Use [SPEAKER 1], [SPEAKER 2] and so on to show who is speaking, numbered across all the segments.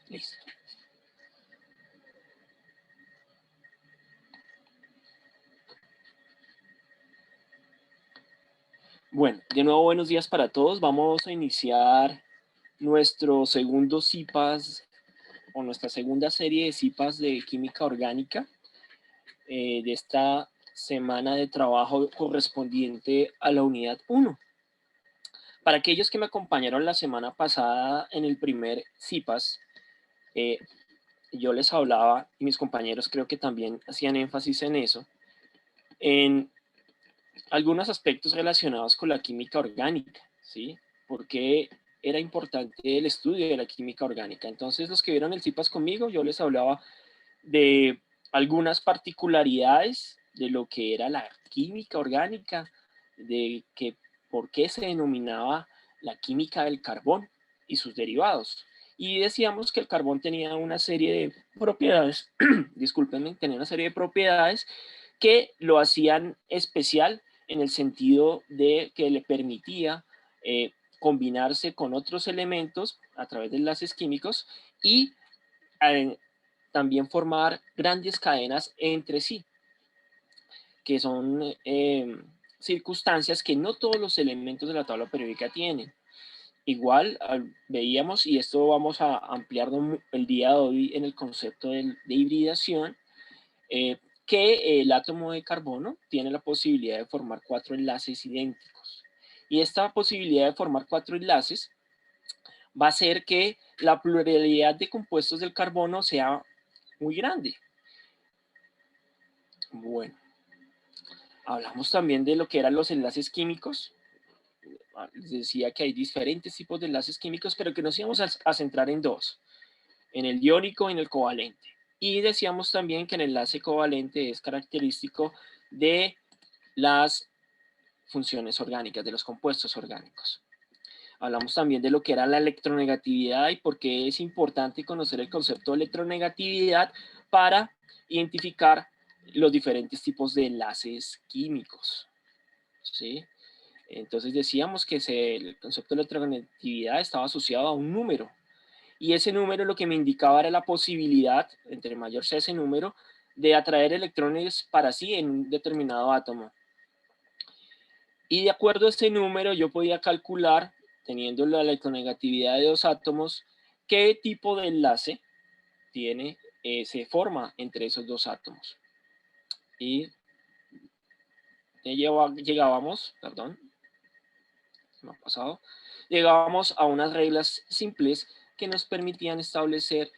[SPEAKER 1] Listo. Bueno, de nuevo buenos días para todos. Vamos a iniciar nuestro segundo CIPAS o nuestra segunda serie de CIPAS de química orgánica de esta semana de trabajo correspondiente a la unidad 1. Para aquellos que me acompañaron la semana pasada en el primer CIPAS, yo les hablaba, y mis compañeros creo que también hacían énfasis en eso, en algunos aspectos relacionados con la química orgánica, ¿sí? Porque era importante el estudio de la química orgánica. Entonces, los que vieron el CIPAS conmigo, yo les hablaba de algunas particularidades de lo que era la química orgánica, de que por qué se denominaba la química del carbón y sus derivados. Y decíamos que el carbón tenía una serie de propiedades, discúlpenme, tenía una serie de propiedades que lo hacían especial en el sentido de que le permitía combinarse con otros elementos a través de enlaces químicos y también formar grandes cadenas entre sí, que son circunstancias que no todos los elementos de la tabla periódica tienen. Igual veíamos, y esto vamos a ampliarlo el día de hoy en el concepto de hibridación, que el átomo de carbono tiene la posibilidad de formar 4 enlaces idénticos. Y esta posibilidad de formar 4 enlaces va a hacer que la pluralidad de compuestos del carbono sea muy grande. Bueno, hablamos también de lo que eran los enlaces químicos. Les decía que hay diferentes tipos de enlaces químicos, pero que nos íbamos a centrar en dos, en el iónico y en el covalente. Y decíamos también que el enlace covalente es característico de las funciones orgánicas, de los compuestos orgánicos. Hablamos también de lo que era la electronegatividad y por qué es importante conocer el concepto de electronegatividad para identificar los diferentes tipos de enlaces químicos, ¿sí? Entonces decíamos que el concepto de electronegatividad estaba asociado a un número, y ese número lo que me indicaba era la posibilidad, entre mayor sea ese número, de atraer electrones para sí en un determinado átomo. Y de acuerdo a este número yo podía calcular, teniendo la electronegatividad de dos átomos, qué tipo de enlace se forma entre esos dos átomos. Y llegábamos a unas reglas simples que nos permitían establecer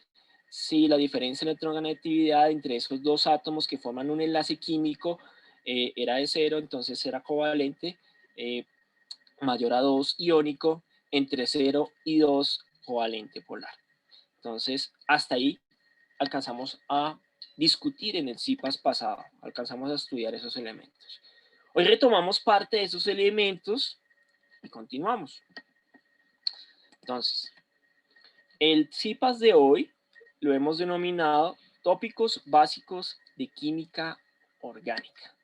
[SPEAKER 1] si la diferencia de electronegatividad entre esos dos átomos que forman un enlace químico era de 0, entonces era covalente, mayor a 2 iónico, entre 0 y 2 covalente polar. Entonces, hasta ahí alcanzamos a discutir en el CIPAS pasado, alcanzamos a estudiar esos elementos. Hoy retomamos parte de esos elementos y continuamos. Entonces, el CIPAS de hoy lo hemos denominado tópicos básicos de química orgánica.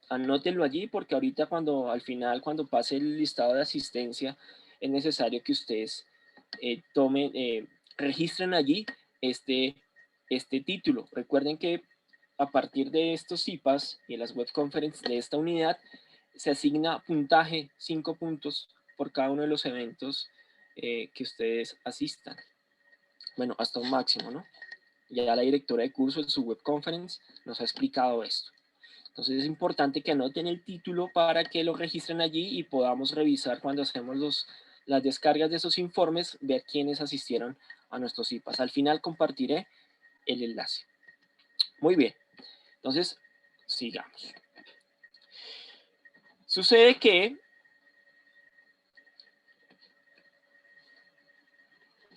[SPEAKER 1] Anótenlo allí porque ahorita al final, cuando pase el listado de asistencia, es necesario que ustedes registren allí este título. Recuerden que a partir de estos CIPAS y en las web conferences de esta unidad, se asigna puntaje, 5 puntos por cada uno de los eventos que ustedes asistan. Bueno, hasta un máximo, ¿no? Ya la directora de curso en su web conference nos ha explicado esto. Entonces es importante que anoten el título para que lo registren allí y podamos revisar cuando hacemos las descargas de esos informes, ver quiénes asistieron a nuestros CIPAS. Al final compartiré el enlace. Muy bien, entonces sigamos. Sucede que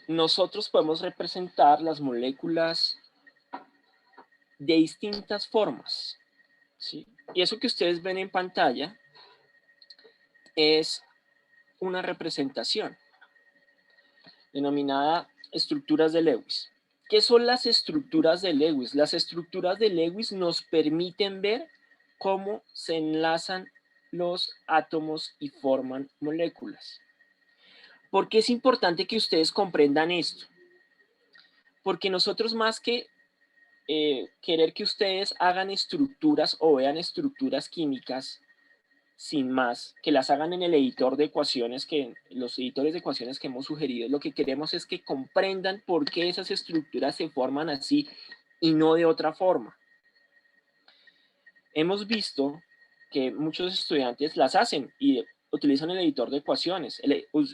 [SPEAKER 1] nosotros podemos representar las moléculas de distintas formas, ¿sí? Y eso que ustedes ven en pantalla es una representación denominada estructuras de Lewis. ¿Qué son las estructuras de Lewis? Las estructuras de Lewis nos permiten ver cómo se enlazan los átomos y forman moléculas. ¿Por qué es importante que ustedes comprendan esto? porque nosotros más que querer que ustedes hagan estructuras o vean estructuras químicas sin más, que las hagan en el editor de ecuaciones, que los editores de ecuaciones que hemos sugerido, lo que queremos es que comprendan por qué esas estructuras se forman así y no de otra forma. Hemos visto que muchos estudiantes las hacen y utilizan el editor de ecuaciones.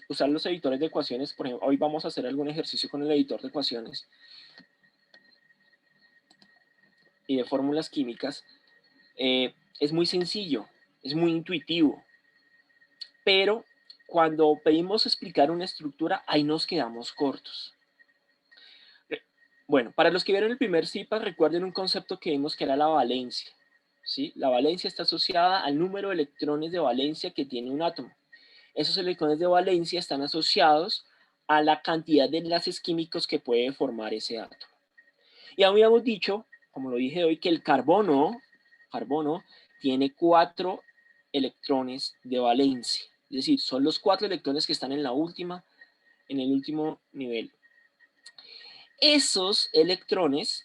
[SPEAKER 1] Usar los editores de ecuaciones, por ejemplo, hoy vamos a hacer algún ejercicio con el editor de ecuaciones y de fórmulas químicas. Es muy sencillo, es muy intuitivo, pero cuando pedimos explicar una estructura, ahí nos quedamos cortos. Bueno, para los que vieron el primer CIPA, recuerden un concepto que vimos que era la valencia. ¿Sí? La valencia está asociada al número de electrones de valencia que tiene un átomo. Esos electrones de valencia están asociados a la cantidad de enlaces químicos que puede formar ese átomo. Y habíamos dicho, como lo dije hoy, que el carbono tiene 4 electrones de valencia. Es decir, son los 4 electrones que están en el último nivel. Esos electrones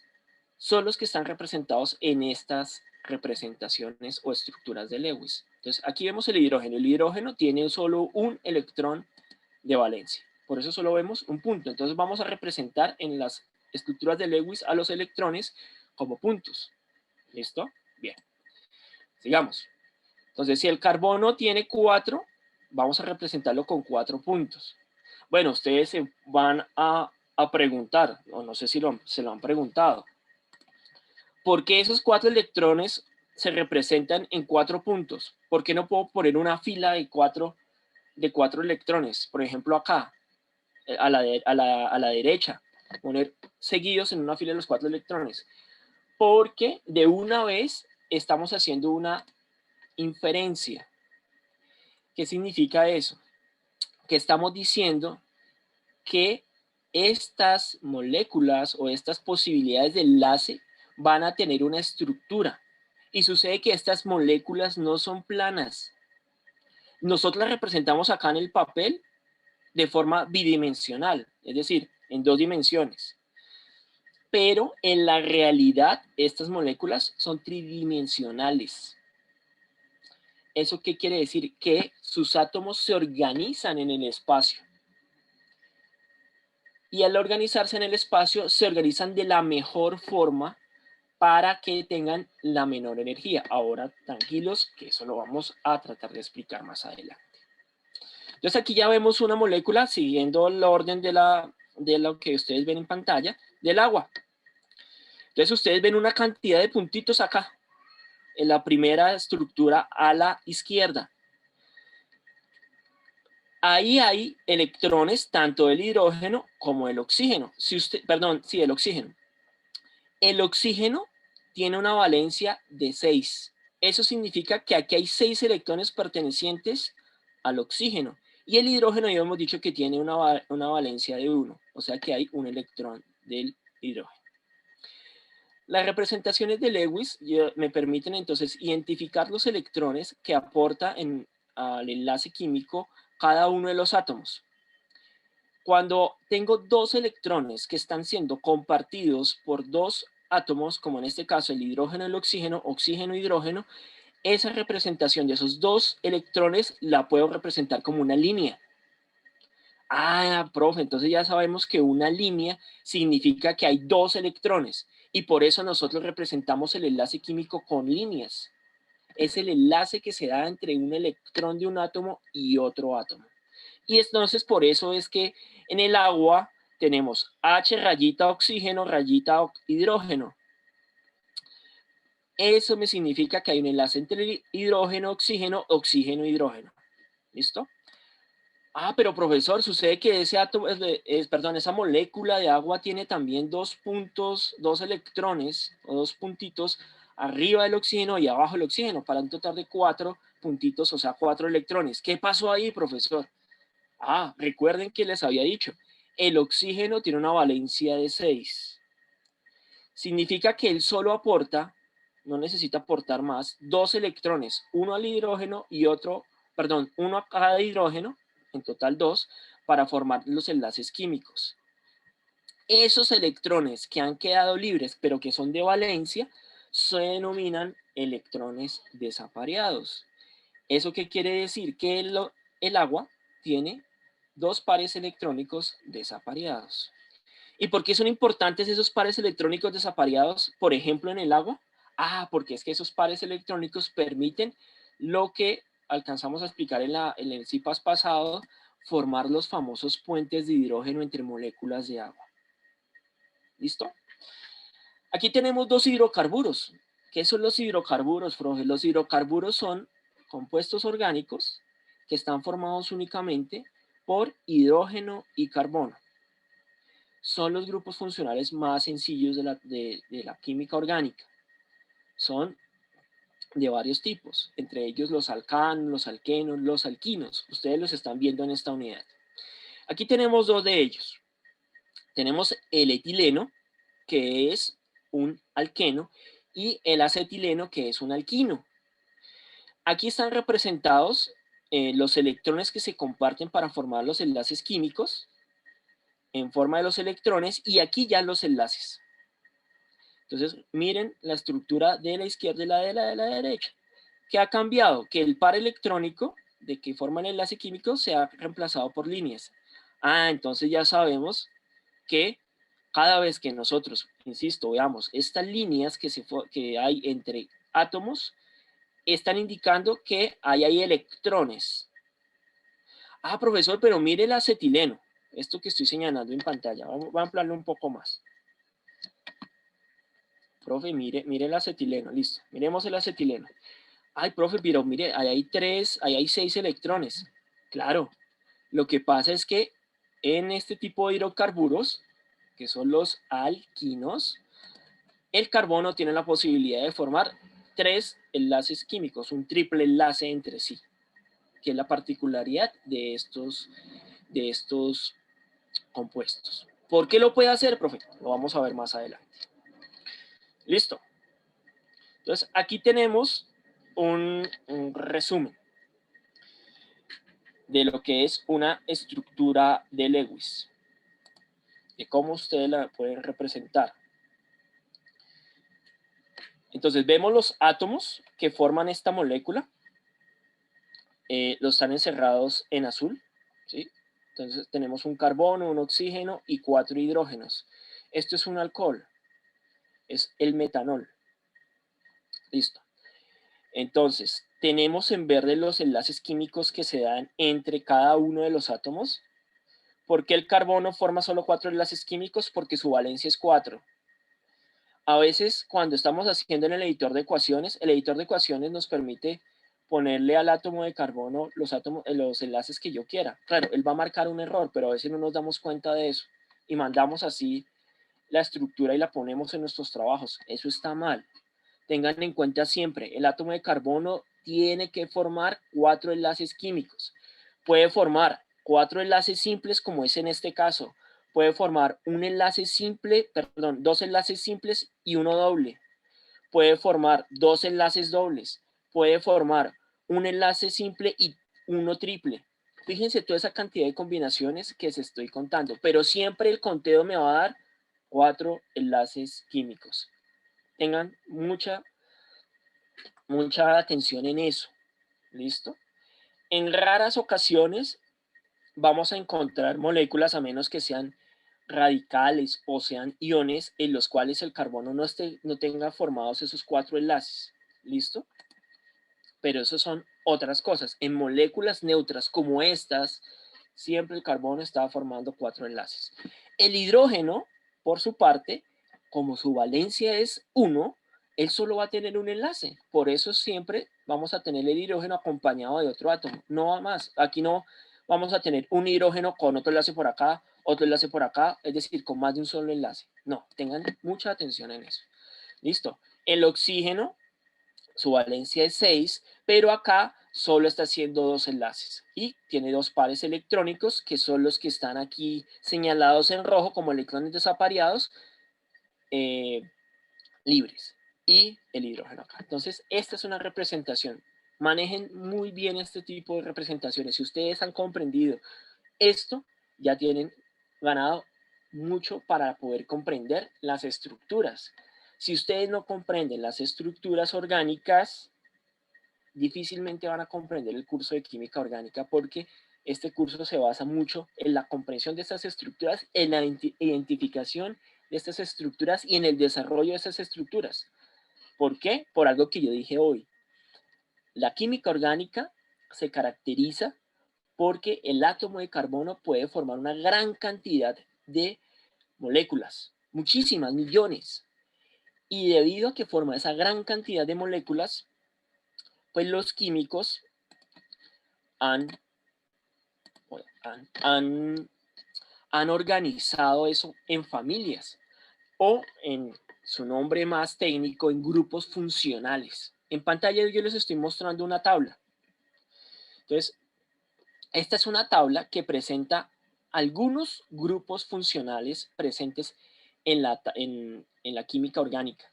[SPEAKER 1] son los que están representados en estas representaciones o estructuras de Lewis. Entonces, aquí vemos el hidrógeno. El hidrógeno tiene solo un electrón de valencia. Por eso solo vemos un punto. Entonces, vamos a representar en las estructuras de Lewis a los electrones como puntos. ¿Listo? Bien. Sigamos. Entonces, si el carbono tiene 4, vamos a representarlo con 4 puntos. Bueno, ustedes se van a preguntar, o no sé si se lo han preguntado, ¿por qué esos 4 electrones se representan en 4 puntos? ¿Por qué no puedo poner una fila de 4 electrones? Por ejemplo, acá, a la derecha, poner seguidos en una fila los 4 electrones. Porque de una vez estamos haciendo una inferencia. ¿Qué significa eso? Que estamos diciendo que estas moléculas o estas posibilidades de enlace van a tener una estructura. Y sucede que estas moléculas no son planas. Nosotros las representamos acá en el papel de forma bidimensional, es decir, en 2 dimensiones. Pero en la realidad, estas moléculas son tridimensionales. ¿Eso qué quiere decir? Que sus átomos se organizan en el espacio. Y al organizarse en el espacio, se organizan de la mejor forma para que tengan la menor energía. Ahora, tranquilos, que eso lo vamos a tratar de explicar más adelante. Entonces, aquí ya vemos una molécula, siguiendo el orden de lo que ustedes ven en pantalla, del agua. Entonces, ustedes ven una cantidad de puntitos acá, en la primera estructura a la izquierda. Ahí hay electrones tanto del hidrógeno como del oxígeno. El oxígeno. El oxígeno tiene una valencia de 6. Eso significa que aquí hay 6 electrones pertenecientes al oxígeno. Y el hidrógeno ya hemos dicho que tiene una valencia de 1. O sea que hay un electrón del hidrógeno. Las representaciones de Lewis me permiten entonces identificar los electrones que aporta al enlace químico cada uno de los átomos. Cuando tengo 2 electrones que están siendo compartidos por 2 átomos, como en este caso el hidrógeno y el oxígeno, oxígeno-hidrógeno, esa representación de esos 2 electrones la puedo representar como una línea. Ah, profe, entonces ya sabemos que una línea significa que hay 2 electrones y por eso nosotros representamos el enlace químico con líneas. Es el enlace que se da entre un electrón de un átomo y otro átomo. Y entonces por eso es que en el agua tenemos H rayita oxígeno, rayita hidrógeno. Eso me significa que hay un enlace entre hidrógeno, oxígeno, oxígeno, hidrógeno. ¿Listo? Ah, pero profesor, sucede que ese átomo, esa molécula de agua tiene también 2 puntos, 2 electrones o 2 puntitos arriba del oxígeno y abajo del oxígeno, para un total de 4 puntitos, o sea, 4 electrones. ¿Qué pasó ahí, profesor? Ah, recuerden que les había dicho, el oxígeno tiene una valencia de 6. Significa que él solo aporta, no necesita aportar más, 2 electrones, uno al hidrógeno y uno a cada hidrógeno, en total 2, para formar los enlaces químicos. esos electrones que han quedado libres, pero que son de valencia, se denominan electrones desapareados. ¿Eso qué quiere decir? Que el agua tiene dos pares electrónicos desapareados. ¿Y por qué son importantes esos pares electrónicos desapareados, por ejemplo, en el agua? Ah, porque es que esos pares electrónicos permiten lo que alcanzamos a explicar en el CIPAS pasado, formar los famosos puentes de hidrógeno entre moléculas de agua. ¿Listo? Aquí tenemos dos hidrocarburos. ¿Qué son los hidrocarburos, profe? Los hidrocarburos son compuestos orgánicos que están formados únicamente por hidrógeno y carbono. Son los grupos funcionales más sencillos de la química orgánica. Son de varios tipos, entre ellos los alcanos, los alquenos, los alquinos. Ustedes los están viendo en esta unidad. Aquí tenemos dos de ellos. Tenemos el etileno, que es un alqueno, y el acetileno, que es un alquino. Aquí están representados los electrones que se comparten para formar los enlaces químicos en forma de los electrones, y aquí ya los enlaces. Entonces, miren la estructura de la izquierda y la de la derecha. ¿Qué ha cambiado? Que el par electrónico de que forma el enlace químico se ha reemplazado por líneas. Ah, entonces ya sabemos que cada vez que nosotros, insisto, veamos estas líneas que hay entre átomos, están indicando que ahí hay electrones. Ah, profesor, pero mire el acetileno. Esto que estoy señalando en pantalla. Vamos a ampliarlo un poco más. Profe, mire el acetileno, listo. Miremos el acetileno. Ay, profe, pero mire, ahí hay 6 electrones. Claro, lo que pasa es que en este tipo de hidrocarburos, que son los alquinos, el carbono tiene la posibilidad de formar 3 enlaces químicos, un triple enlace entre sí, que es la particularidad de estos compuestos. ¿Por qué lo puede hacer, profe? Lo vamos a ver más adelante. Listo. Entonces, aquí tenemos un resumen de lo que es una estructura de Lewis, de cómo ustedes la pueden representar. Entonces, vemos los átomos que forman esta molécula, los están encerrados en azul, ¿sí? Entonces, tenemos un carbono, un oxígeno y 4 hidrógenos. Esto es un alcohol, es el metanol. Listo. Entonces, tenemos en verde los enlaces químicos que se dan entre cada uno de los átomos. ¿Por qué el carbono forma solo 4 enlaces químicos? Porque su valencia es 4. A veces, cuando estamos haciendo en el editor de ecuaciones nos permite ponerle al átomo de carbono los enlaces que yo quiera. Claro, él va a marcar un error, pero a veces no nos damos cuenta de eso y mandamos así la estructura y la ponemos en nuestros trabajos. Eso está mal. Tengan en cuenta siempre, el átomo de carbono tiene que formar 4 enlaces químicos. Puede formar 4 enlaces simples, como es en este caso. Puede formar dos enlaces simples y uno doble. Puede formar 2 enlaces dobles. Puede formar un enlace simple y uno triple. Fíjense toda esa cantidad de combinaciones que se estoy contando, pero siempre el conteo me va a dar 4 enlaces químicos. Tengan mucha atención en eso. ¿Listo? En raras ocasiones vamos a encontrar moléculas, a menos que sean radicales o sean iones, en los cuales el carbono no tenga formados esos 4 enlaces. ¿Listo? Pero eso son otras cosas. En moléculas neutras como estas, siempre el carbono está formando 4 enlaces. El hidrógeno, por su parte, como su valencia es 1, él solo va a tener un enlace. Por eso siempre vamos a tener el hidrógeno acompañado de otro átomo. No va más. Aquí no vamos a tener un hidrógeno con otro enlace por acá, otro enlace por acá, es decir, con más de un solo enlace. No, tengan mucha atención en eso. Listo. El oxígeno, su valencia es 6, pero acá solo está haciendo 2 enlaces y tiene 2 pares electrónicos, que son los que están aquí señalados en rojo como electrones desapareados, libres, y el hidrógeno acá. Entonces, esta es una representación. Manejen muy bien este tipo de representaciones. Si ustedes han comprendido esto, ya tienen ganado mucho para poder comprender las estructuras. Si ustedes no comprenden las estructuras orgánicas, difícilmente van a comprender el curso de química orgánica, porque este curso se basa mucho en la comprensión de estas estructuras, en la identificación de estas estructuras y en el desarrollo de estas estructuras. ¿Por qué? Por algo que yo dije hoy. La química orgánica se caracteriza porque el átomo de carbono puede formar una gran cantidad de moléculas, muchísimas, millones. Y debido a que forma esa gran cantidad de moléculas, pues los químicos han, han organizado eso en familias o en su nombre más técnico, en grupos funcionales. En pantalla yo les estoy mostrando una tabla. Entonces, esta es una tabla que presenta algunos grupos funcionales presentes en la química orgánica.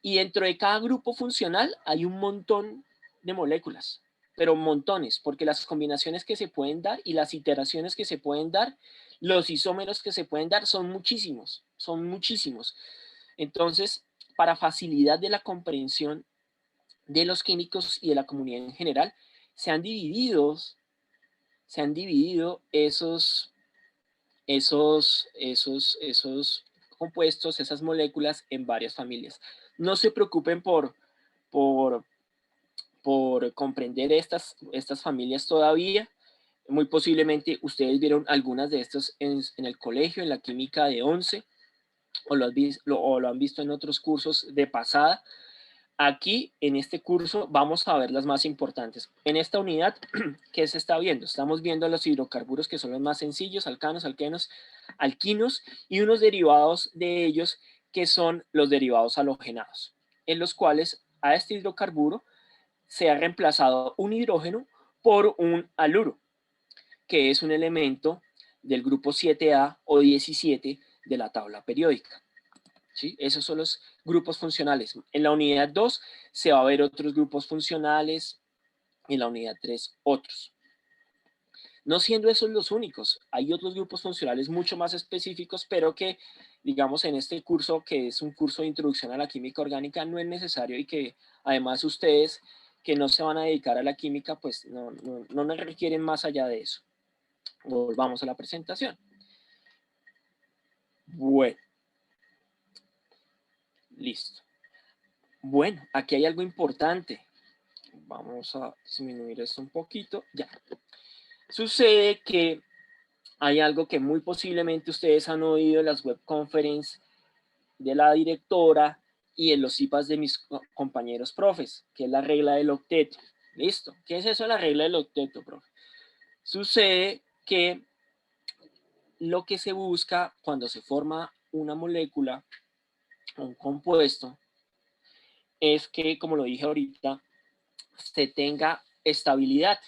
[SPEAKER 1] Y dentro de cada grupo funcional hay un montón de moléculas, pero montones, porque las combinaciones que se pueden dar y las iteraciones que se pueden dar, los isómeros que se pueden dar son muchísimos, son muchísimos. Entonces, para facilidad de la comprensión de los químicos y de la comunidad en general, se han dividido esos compuestos, esas moléculas en varias familias. No se preocupen por comprender estas familias todavía. Muy posiblemente ustedes vieron algunas de estas en el colegio, en la química de 11, o lo han visto en otros cursos de pasada. Aquí, en este curso, vamos a ver las más importantes. En esta unidad, ¿qué se está viendo? Estamos viendo los hidrocarburos, que son los más sencillos, alcanos, alquenos, alquinos, y unos derivados de ellos, que son los derivados halogenados, en los cuales a este hidrocarburo se ha reemplazado un hidrógeno por un haluro, que es un elemento del grupo 7A o 17 de la tabla periódica. ¿Sí? Esos son los grupos funcionales. En la unidad 2 se va a ver otros grupos funcionales, en la unidad 3 otros. No siendo esos los únicos, hay otros grupos funcionales mucho más específicos, pero que, digamos, en este curso, que es un curso de introducción a la química orgánica, no es necesario, y que además ustedes que no se van a dedicar a la química, pues no requieren más allá de eso. Volvamos a la presentación. Bueno. Listo. Bueno, aquí hay algo importante. Vamos a disminuir esto un poquito. Ya. Sucede que hay algo que muy posiblemente ustedes han oído en las web conferences de la directora y en los IPAs de mis compañeros profes, que es la regla del octeto. ¿Listo? ¿Qué es eso de la regla del octeto, profe? Sucede que lo que se busca cuando se forma una molécula, un compuesto, es que, como lo dije ahorita, se tenga estabilidad.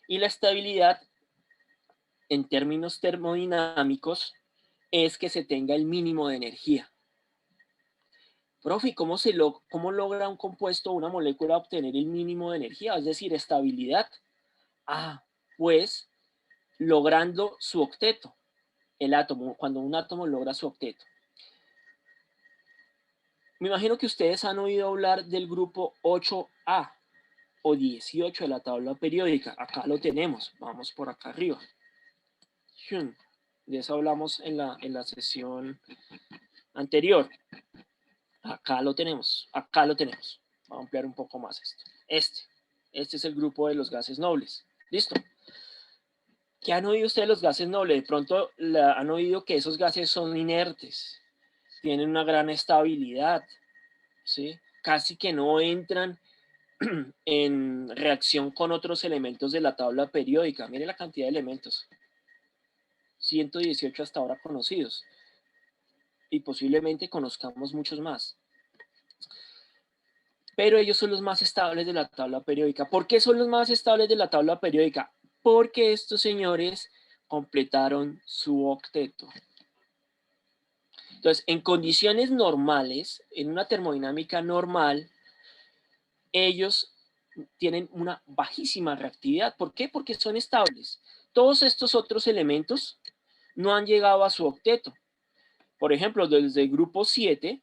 [SPEAKER 1] Y la estabilidad, en términos termodinámicos, es que se tenga el mínimo de energía. Profe, ¿cómo logra un compuesto o una molécula obtener el mínimo de energía? Es decir, estabilidad. Pues logrando su octeto. El átomo, cuando un átomo logra su octeto. Me imagino que ustedes han oído hablar del grupo 8A o 18 de la tabla periódica. Acá lo tenemos. Vamos por acá arriba. De eso hablamos en la sesión anterior. Acá lo tenemos. Acá lo tenemos. Vamos a ampliar un poco más esto. Este es el grupo de los gases nobles. ¿Listo? ¿Qué han oído ustedes de los gases nobles? De pronto han oído que esos gases son inertes, tienen una gran estabilidad, ¿sí? Casi que no entran en reacción con otros elementos de la tabla periódica. Mire la cantidad de elementos. 118 hasta ahora conocidos. Y posiblemente conozcamos muchos más. Pero ellos son los más estables de la tabla periódica. ¿Por qué son los más estables de la tabla periódica? Porque estos señores completaron su octeto. Entonces, en condiciones normales, en una termodinámica normal, ellos tienen una bajísima reactividad. ¿Por qué? Porque son estables. Todos estos otros elementos no han llegado a su octeto. Por ejemplo, desde el grupo 7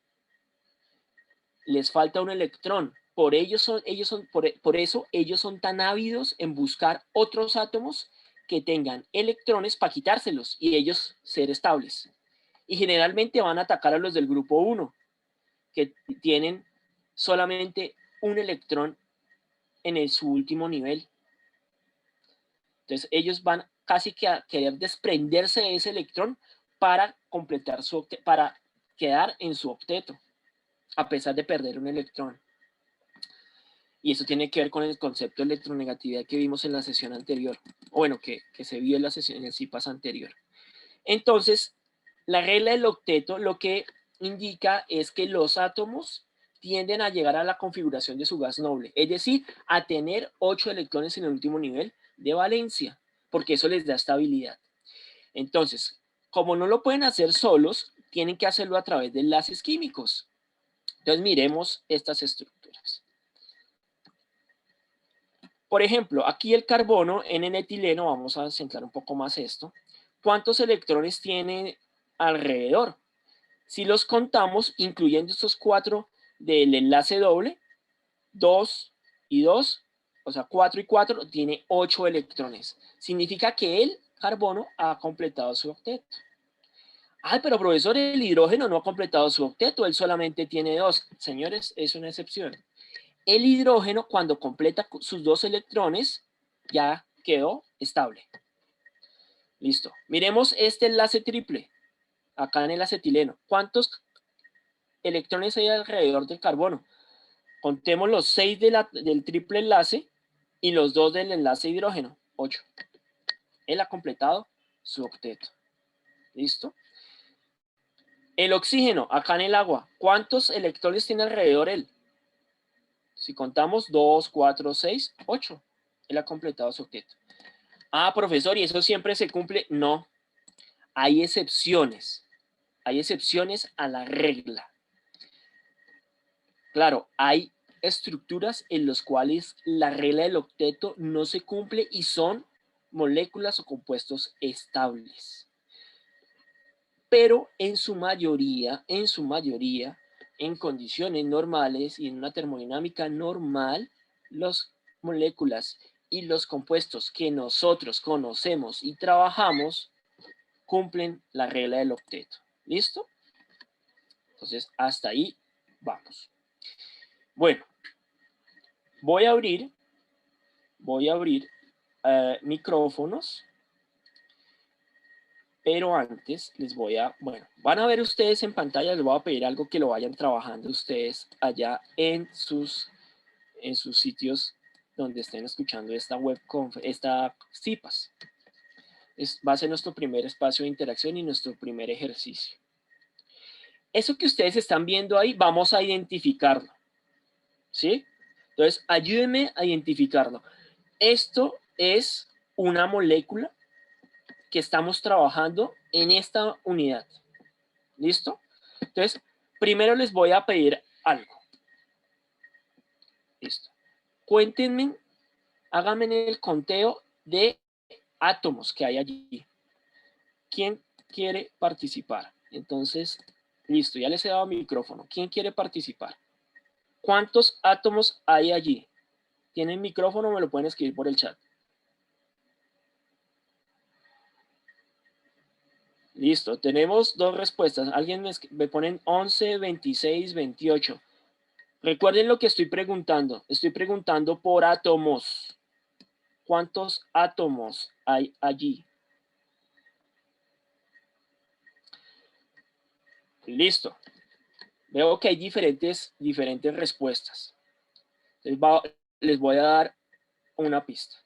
[SPEAKER 1] les falta un electrón. Por eso ellos son tan ávidos en buscar otros átomos que tengan electrones para quitárselos y ellos ser estables. Y generalmente van a atacar a los del grupo 1, que tienen solamente un electrón en su último nivel. Entonces ellos van casi que a querer desprenderse de ese electrón para completar para quedar en su octeto, a pesar de perder un electrón. Y eso tiene que ver con el concepto de electronegatividad que vimos en la sesión anterior, o bueno, que se vio en la sesión en el CIPAS anterior. Entonces, la regla del octeto lo que indica es que los átomos tienden a llegar a la configuración de su gas noble, es decir, a tener 8 electrones en el último nivel de valencia, porque eso les da estabilidad. Entonces, como no lo pueden hacer solos, tienen que hacerlo a través de enlaces químicos. Entonces, miremos estas estructuras. Por ejemplo, aquí el carbono en el etileno, vamos a centrar un poco más esto. ¿Cuántos electrones tiene alrededor? Si los contamos, incluyendo estos 4 del enlace doble, 2 y 2, o sea, 4 y 4, tiene 8 electrones. Significa que el carbono ha completado su octeto. Ay, pero profesor, el hidrógeno no ha completado su octeto, él solamente tiene 2. Señores, es una excepción. El hidrógeno, cuando completa sus 2 electrones, ya quedó estable. Listo. Miremos este enlace triple, acá en el acetileno. ¿Cuántos electrones hay alrededor del carbono? Contemos los 6 del triple enlace y los 2 del enlace hidrógeno, 8. Él ha completado su octeto. ¿Listo? El oxígeno, acá en el agua, ¿cuántos electrones tiene alrededor él? Si contamos 2, 4, 6, 8. Él ha completado su octeto. Ah, profesor, ¿y eso siempre se cumple? No. Hay excepciones. Hay excepciones a la regla. Claro, hay estructuras en las cuales la regla del octeto no se cumple y son moléculas o compuestos estables. Pero en su mayoría, en condiciones normales y en una termodinámica normal, las moléculas y los compuestos que nosotros conocemos y trabajamos cumplen la regla del octeto. ¿Listo? Entonces, hasta ahí vamos. Bueno, voy a abrir micrófonos, pero antes les voy a, bueno, van a ver ustedes en pantalla, les voy a pedir algo que lo vayan trabajando ustedes allá en sus sitios donde estén escuchando esta esta CIPAS. Va a ser nuestro primer espacio de interacción y nuestro primer ejercicio. Eso que ustedes están viendo ahí, vamos a identificarlo. ¿Sí? Entonces, ayúdenme a identificarlo. Esto es una molécula que estamos trabajando en esta unidad. ¿Listo? Entonces, primero les voy a pedir algo. Listo. Cuéntenme, háganme el conteo de átomos que hay allí. ¿Quién quiere participar? Entonces, listo, ya les he dado micrófono. ¿Quién quiere participar? ¿Cuántos átomos hay allí? ¿Tienen micrófono o me lo pueden escribir por el chat? Listo, tenemos 2 respuestas. Alguien me ponen 11, 26, 28. Recuerden lo que estoy preguntando. Estoy preguntando por átomos. ¿Cuántos átomos hay allí? Listo. Veo que hay diferentes respuestas. Les voy a dar una pista.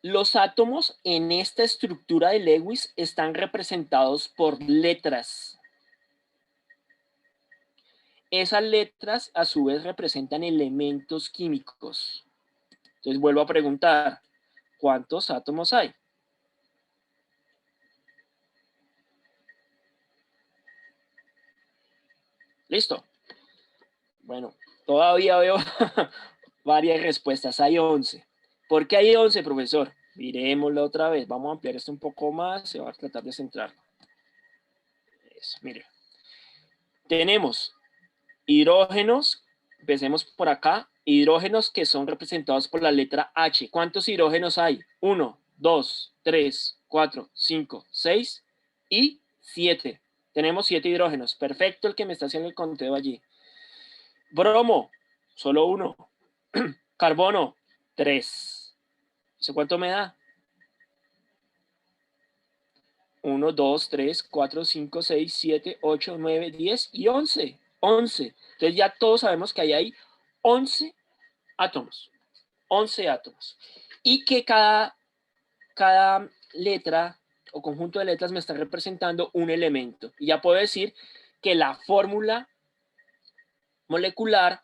[SPEAKER 1] Los átomos en esta estructura de Lewis están representados por letras. Esas letras a su vez representan elementos químicos. Entonces vuelvo a preguntar, ¿cuántos átomos hay? ¿Listo? Bueno, todavía veo varias respuestas. Hay 11. ¿Por qué hay 11, profesor? Miremoslo otra vez. Vamos a ampliar esto un poco más. Se va a tratar de centrar. Eso, mire. Tenemos hidrógenos. Empecemos por acá. Hidrógenos que son representados por la letra H. ¿Cuántos hidrógenos hay? 1, 2, 3, 4, 5, 6 y 7. Tenemos 7 hidrógenos. Perfecto el que me está haciendo el conteo allí. Bromo, solo 1. Carbono, 3. ¿Eso cuánto me da? 1, 2, 3, 4, 5, 6, 7, 8, 9, 10 y 11. 11. Entonces ya todos sabemos que ahí hay 11 átomos. 11 átomos. Y que cada letra o conjunto de letras me está representando un elemento. Y ya puedo decir que la fórmula molecular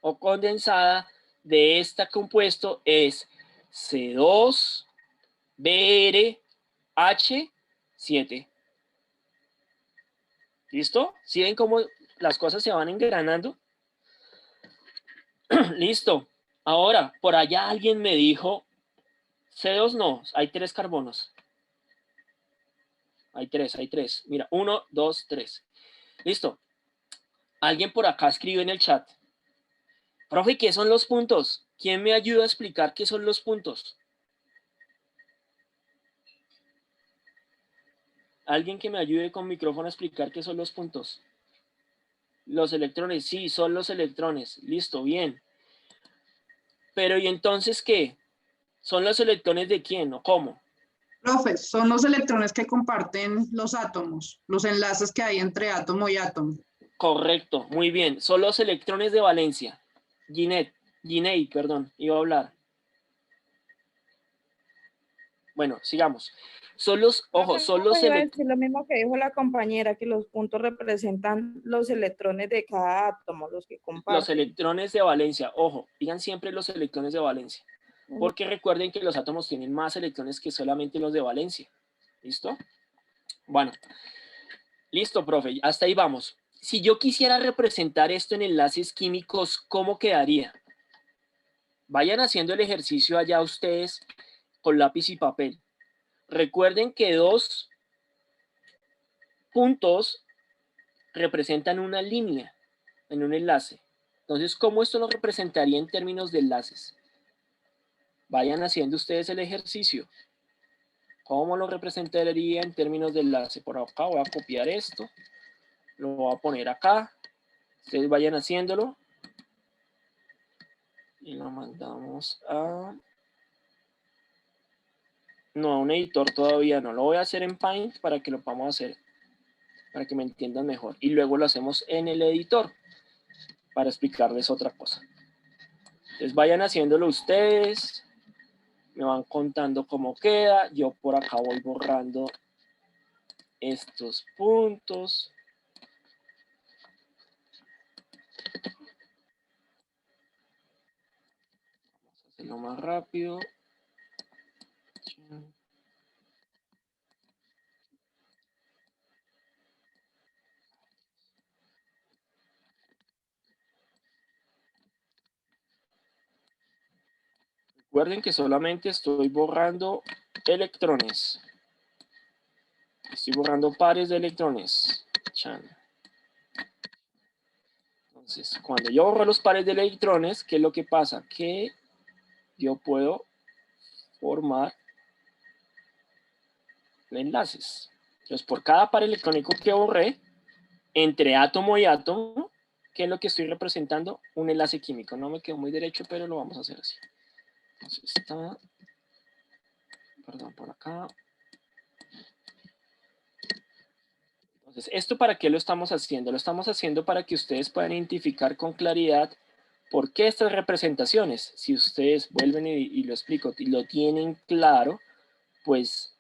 [SPEAKER 1] o condensada de este compuesto es C2BRH7. ¿Listo? ¿Sí ven cómo las cosas se van engranando? Listo. Ahora, por allá alguien me dijo, C2 no, hay 3 carbonos. Hay 3. Mira, 1, 2, 3. Listo. Alguien por acá escribe en el chat. Profe, ¿qué son los puntos? ¿Quién me ayuda a explicar qué son los puntos? Alguien que me ayude con micrófono a explicar qué son los puntos. Los electrones, sí, son los electrones. Listo, bien. Pero ¿y entonces qué? ¿Son los electrones de quién o cómo?
[SPEAKER 2] Profe, son los electrones que comparten los átomos, los enlaces que hay entre átomo y átomo.
[SPEAKER 1] Correcto, muy bien. Son los electrones de valencia. Ginei, perdón, iba a hablar. Bueno, sigamos. Son los, ojo, son los
[SPEAKER 3] iba a decir lo mismo que dijo la compañera, que los puntos representan los electrones de cada átomo, los que comparten.
[SPEAKER 1] Los electrones de valencia, ojo, digan siempre los electrones de valencia, porque recuerden que los átomos tienen más electrones que solamente los de valencia. ¿Listo? Bueno, listo, profe, hasta ahí vamos. Si yo quisiera representar esto en enlaces químicos, ¿cómo quedaría? Vayan haciendo el ejercicio allá ustedes con lápiz y papel. Recuerden que 2 puntos representan una línea en un enlace. Entonces, ¿cómo esto lo representaría en términos de enlaces? Vayan haciendo ustedes el ejercicio. ¿Cómo lo representaría en términos de enlace? Por acá voy a copiar esto. Lo voy a poner acá. Ustedes vayan haciéndolo. Y lo mandamos a... No, a un editor todavía no. Lo voy a hacer en Paint para que lo podamos hacer, para que me entiendan mejor. Y luego lo hacemos en el editor para explicarles otra cosa. Entonces vayan haciéndolo ustedes. Me van contando cómo queda. Yo por acá voy borrando estos puntos. Vamos a hacerlo más rápido. Recuerden que solamente estoy borrando electrones. Estoy borrando pares de electrones. Entonces, cuando yo borro los pares de electrones, ¿qué es lo que pasa? Que yo puedo formar enlaces. Entonces, por cada par electrónico que borré, entre átomo y átomo, ¿qué es lo que estoy representando? Un enlace químico. No me quedó muy derecho, pero lo vamos a hacer así. Entonces, está... Perdón, por acá. Entonces, ¿esto para qué lo estamos haciendo? Lo estamos haciendo para que ustedes puedan identificar con claridad por qué estas representaciones. Si ustedes vuelven y lo explico y lo tienen claro, pues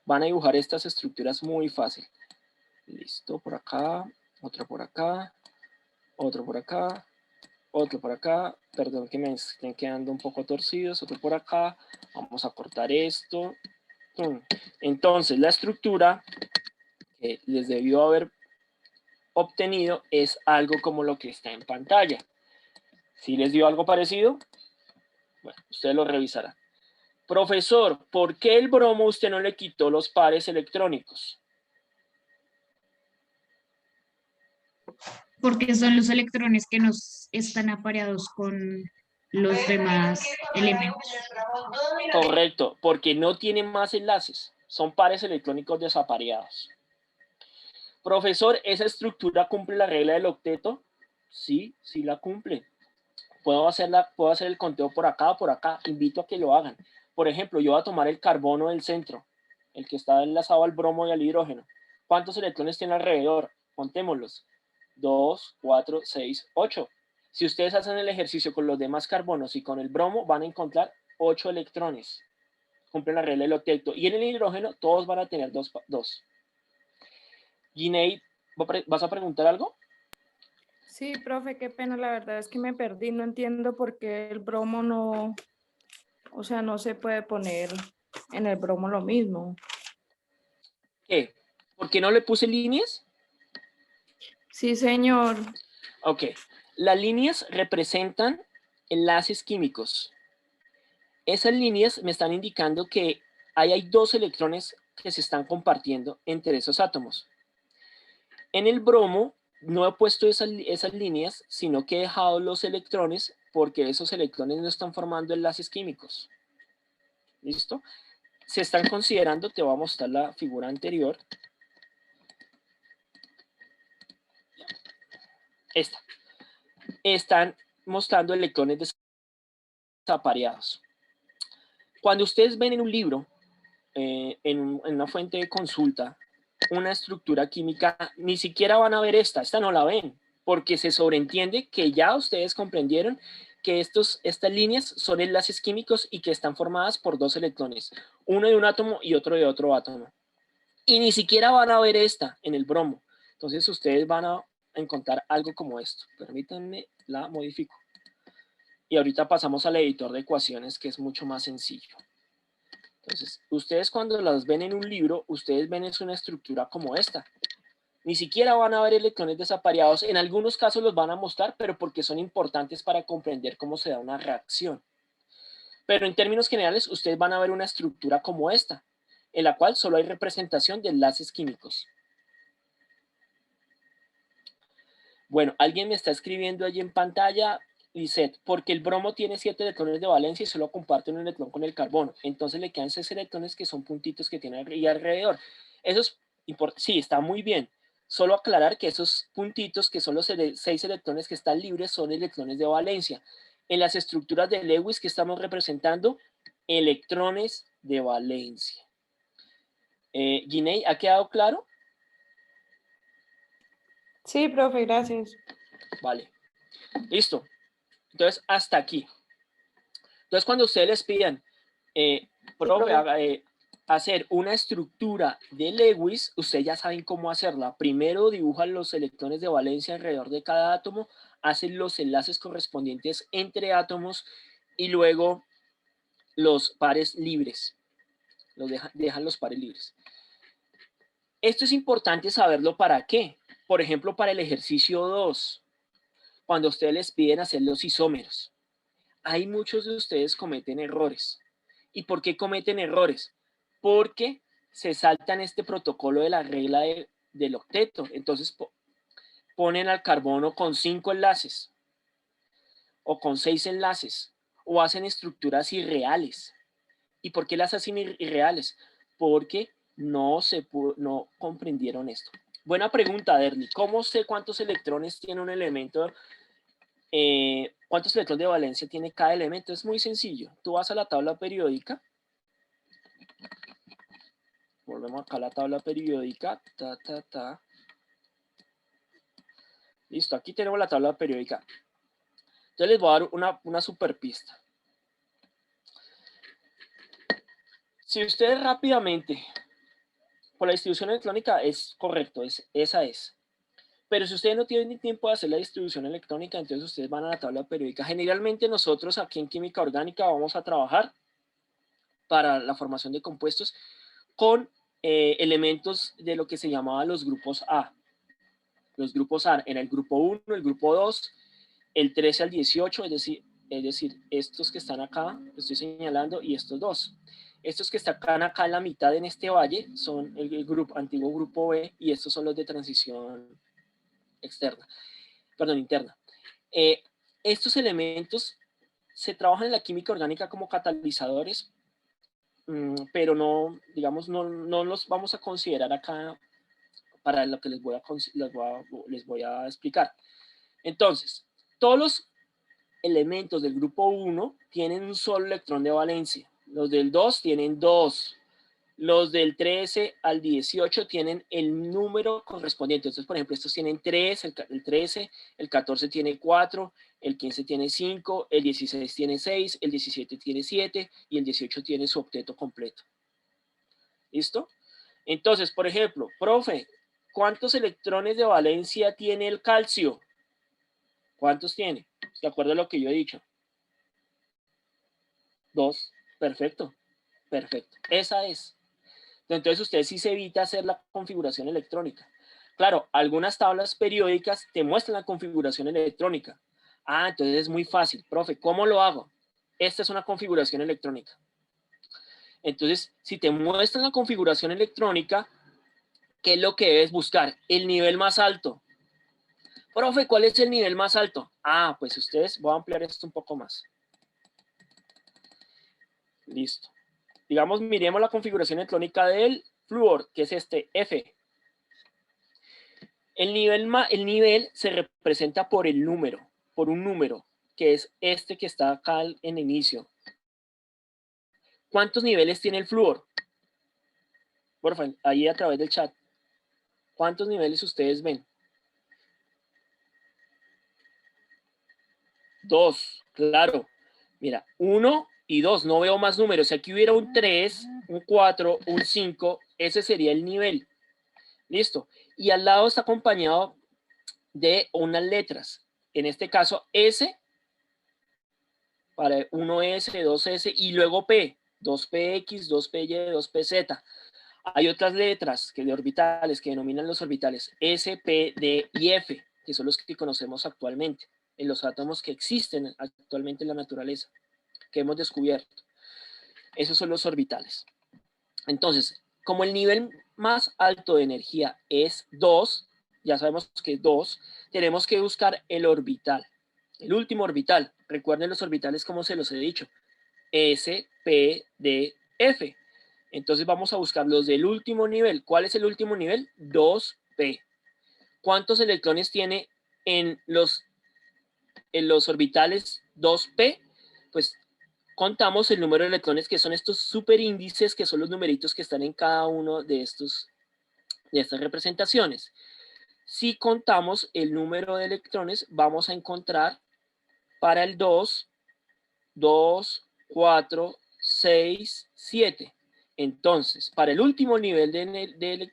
[SPEAKER 1] van a dibujar estas estructuras muy fácil. Listo, por acá, otro por acá, otro por acá, otro por acá. Perdón que me estén quedando un poco torcidos, otro por acá. Vamos a cortar esto. Entonces, la estructura que les debió haber obtenido es algo como lo que está en pantalla. ¿Sí les dio algo parecido? Bueno, ustedes lo revisarán. Profesor, ¿por qué el bromo usted no le quitó los pares electrónicos?
[SPEAKER 4] Porque son los electrones que nos están apareados con los demás elementos.
[SPEAKER 1] Correcto, porque no tienen más enlaces. Son pares electrónicos desapareados. Profesor, ¿esa estructura cumple la regla del octeto? Sí, sí la cumple. Puedo hacer el conteo por acá, por acá. Invito a que lo hagan. Por ejemplo, yo voy a tomar el carbono del centro, el que está enlazado al bromo y al hidrógeno. ¿Cuántos electrones tiene alrededor? Contémoslos. 2, 4, 6, 8. Si ustedes hacen el ejercicio con los demás carbonos y con el bromo, van a encontrar 8 electrones. Cumplen la regla del octeto. Y en el hidrógeno, todos van a tener 2. Ginei, ¿vas a preguntar algo?
[SPEAKER 3] Sí, profe, qué pena, la verdad es que me perdí, no entiendo por qué el bromo no, o sea, no se puede poner en el bromo lo mismo.
[SPEAKER 1] ¿Qué? ¿Por qué no le puse líneas?
[SPEAKER 3] Sí, señor.
[SPEAKER 1] Ok, las líneas representan enlaces químicos. Esas líneas me están indicando que ahí hay 2 electrones que se están compartiendo entre esos átomos. En el bromo no he puesto esas líneas, sino que he dejado los electrones porque esos electrones no están formando enlaces químicos. ¿Listo? Se están considerando, te voy a mostrar la figura anterior. Esta. Están mostrando electrones desapareados. Cuando ustedes ven en un libro, en una fuente de consulta, una estructura química, ni siquiera van a ver esta no la ven, porque se sobreentiende que ya ustedes comprendieron que estas líneas son enlaces químicos y que están formadas por 2 electrones, uno de un átomo y otro de otro átomo. Y ni siquiera van a ver esta en el bromo. Entonces ustedes van a encontrar algo como esto. Permítanme, la modifico. Y ahorita pasamos al editor de ecuaciones, que es mucho más sencillo. Entonces, ustedes cuando las ven en un libro, ustedes ven es una estructura como esta. Ni siquiera van a ver electrones desapareados. En algunos casos los van a mostrar, pero porque son importantes para comprender cómo se da una reacción. Pero en términos generales, ustedes van a ver una estructura como esta, en la cual solo hay representación de enlaces químicos. Bueno, alguien me está escribiendo allí en pantalla, Lisette, porque el bromo tiene 7 electrones de valencia y solo comparte un electrón con el carbono. Entonces le quedan 6 electrones que son puntitos que tiene ahí alrededor. Eso es sí, está muy bien. Solo aclarar que esos puntitos, que son los 6 electrones que están libres, son electrones de valencia. En las estructuras de Lewis que estamos representando, electrones de valencia. Ginei, ¿ha quedado claro?
[SPEAKER 3] Sí, profe, gracias.
[SPEAKER 1] Vale. Listo. Entonces, hasta aquí. Entonces, cuando ustedes les pidan, profe, hacer una estructura de Lewis, ustedes ya saben cómo hacerla. Primero dibujan los electrones de valencia alrededor de cada átomo, hacen los enlaces correspondientes entre átomos y luego los pares libres. Dejan los pares libres. Esto es importante saberlo para qué. Por ejemplo, para el ejercicio 2, cuando ustedes les piden hacer los isómeros. Hay muchos de ustedes cometen errores. ¿Y por qué cometen errores? Porque se saltan este protocolo de la regla del octeto. Entonces ponen al carbono con 5 enlaces o con 6 enlaces o hacen estructuras irreales. ¿Y por qué las hacen irreales? Porque no comprendieron esto. Buena pregunta, Derly. ¿Cómo sé cuántos electrones tiene un elemento? ¿Cuántos electrones de valencia tiene cada elemento? Es muy sencillo. Tú vas a la tabla periódica. Volvemos acá a la tabla periódica. Listo, aquí tenemos la tabla periódica. Entonces les voy a dar una super pista. Si ustedes rápidamente, por la distribución electrónica es correcto, esa es. Pero si ustedes no tienen ni tiempo de hacer la distribución electrónica, entonces ustedes van a la tabla periódica. Generalmente nosotros aquí en química orgánica vamos a trabajar para la formación de compuestos con elementos de lo que se llamaba los grupos A. Los grupos A era el grupo 1, el grupo 2, el 13 al 18, es decir, Es decir, estos que están acá, estoy señalando, y estos dos. Estos que están acá en la mitad en este valle son el grupo, antiguo grupo B, y estos son los de transición externa, perdón, interna. Estos elementos se trabajan en la química orgánica como catalizadores, pero no, digamos, no los vamos a considerar acá para lo que les voy a explicar. Entonces, todos los elementos del grupo 1 tienen un solo electrón de valencia. Los del 2 tienen 2. Los del 13 al 18 tienen el número correspondiente. Entonces, por ejemplo, estos tienen 3, el 13, el 14 tiene 4, el 15 tiene 5, el 16 tiene 6, el 17 tiene 7 y el 18 tiene su octeto completo. ¿Listo? Entonces, por ejemplo, profe, ¿cuántos electrones de valencia tiene el calcio? ¿Cuántos tiene? De acuerdo a lo que yo he dicho. 2. Perfecto. Perfecto. Esa es. Entonces usted sí se evita hacer la configuración electrónica. Claro, algunas tablas periódicas te muestran la configuración electrónica. Ah, entonces es muy fácil. Profe, ¿cómo lo hago? Esta es una configuración electrónica. Entonces, si te muestran la configuración electrónica, ¿qué es lo que debes buscar? El nivel más alto. Profe, ¿cuál es el nivel más alto? Ah, pues ustedes, voy a ampliar esto un poco más. Listo. Digamos, miremos la configuración electrónica del flúor, que es este F. El nivel se representa por el número, por un número, que es este que está acá en el inicio. ¿Cuántos niveles tiene el flúor? Por favor, ahí a través del chat. ¿Cuántos niveles ustedes ven? 2, claro. Mira, 1 y 2, no veo más números. Si aquí hubiera un 3, un 4, un 5, ese sería el nivel. Listo. Y al lado está acompañado de unas letras. En este caso, S, para 1S, 2S y luego P. 2px, 2py, 2pz. Hay otras letras de orbitales que denominan los orbitales S, P, D y F, que son los que conocemos actualmente, en los átomos que existen actualmente en la naturaleza, que hemos descubierto. Esos son los orbitales. Entonces, como el nivel más alto de energía es 2, ya sabemos que es 2, tenemos que buscar el orbital, el último orbital. Recuerden los orbitales como se los he dicho, S, P, D, F. Entonces vamos a buscar los del último nivel. ¿Cuál es el último nivel? 2p. ¿Cuántos electrones tiene en los orbitales 2p? Pues contamos el número de electrones, que son estos superíndices, que son los numeritos que están en cada uno de estas representaciones. Si contamos el número de electrones, vamos a encontrar para el 2, 4, 6, 7. Entonces, para el último nivel de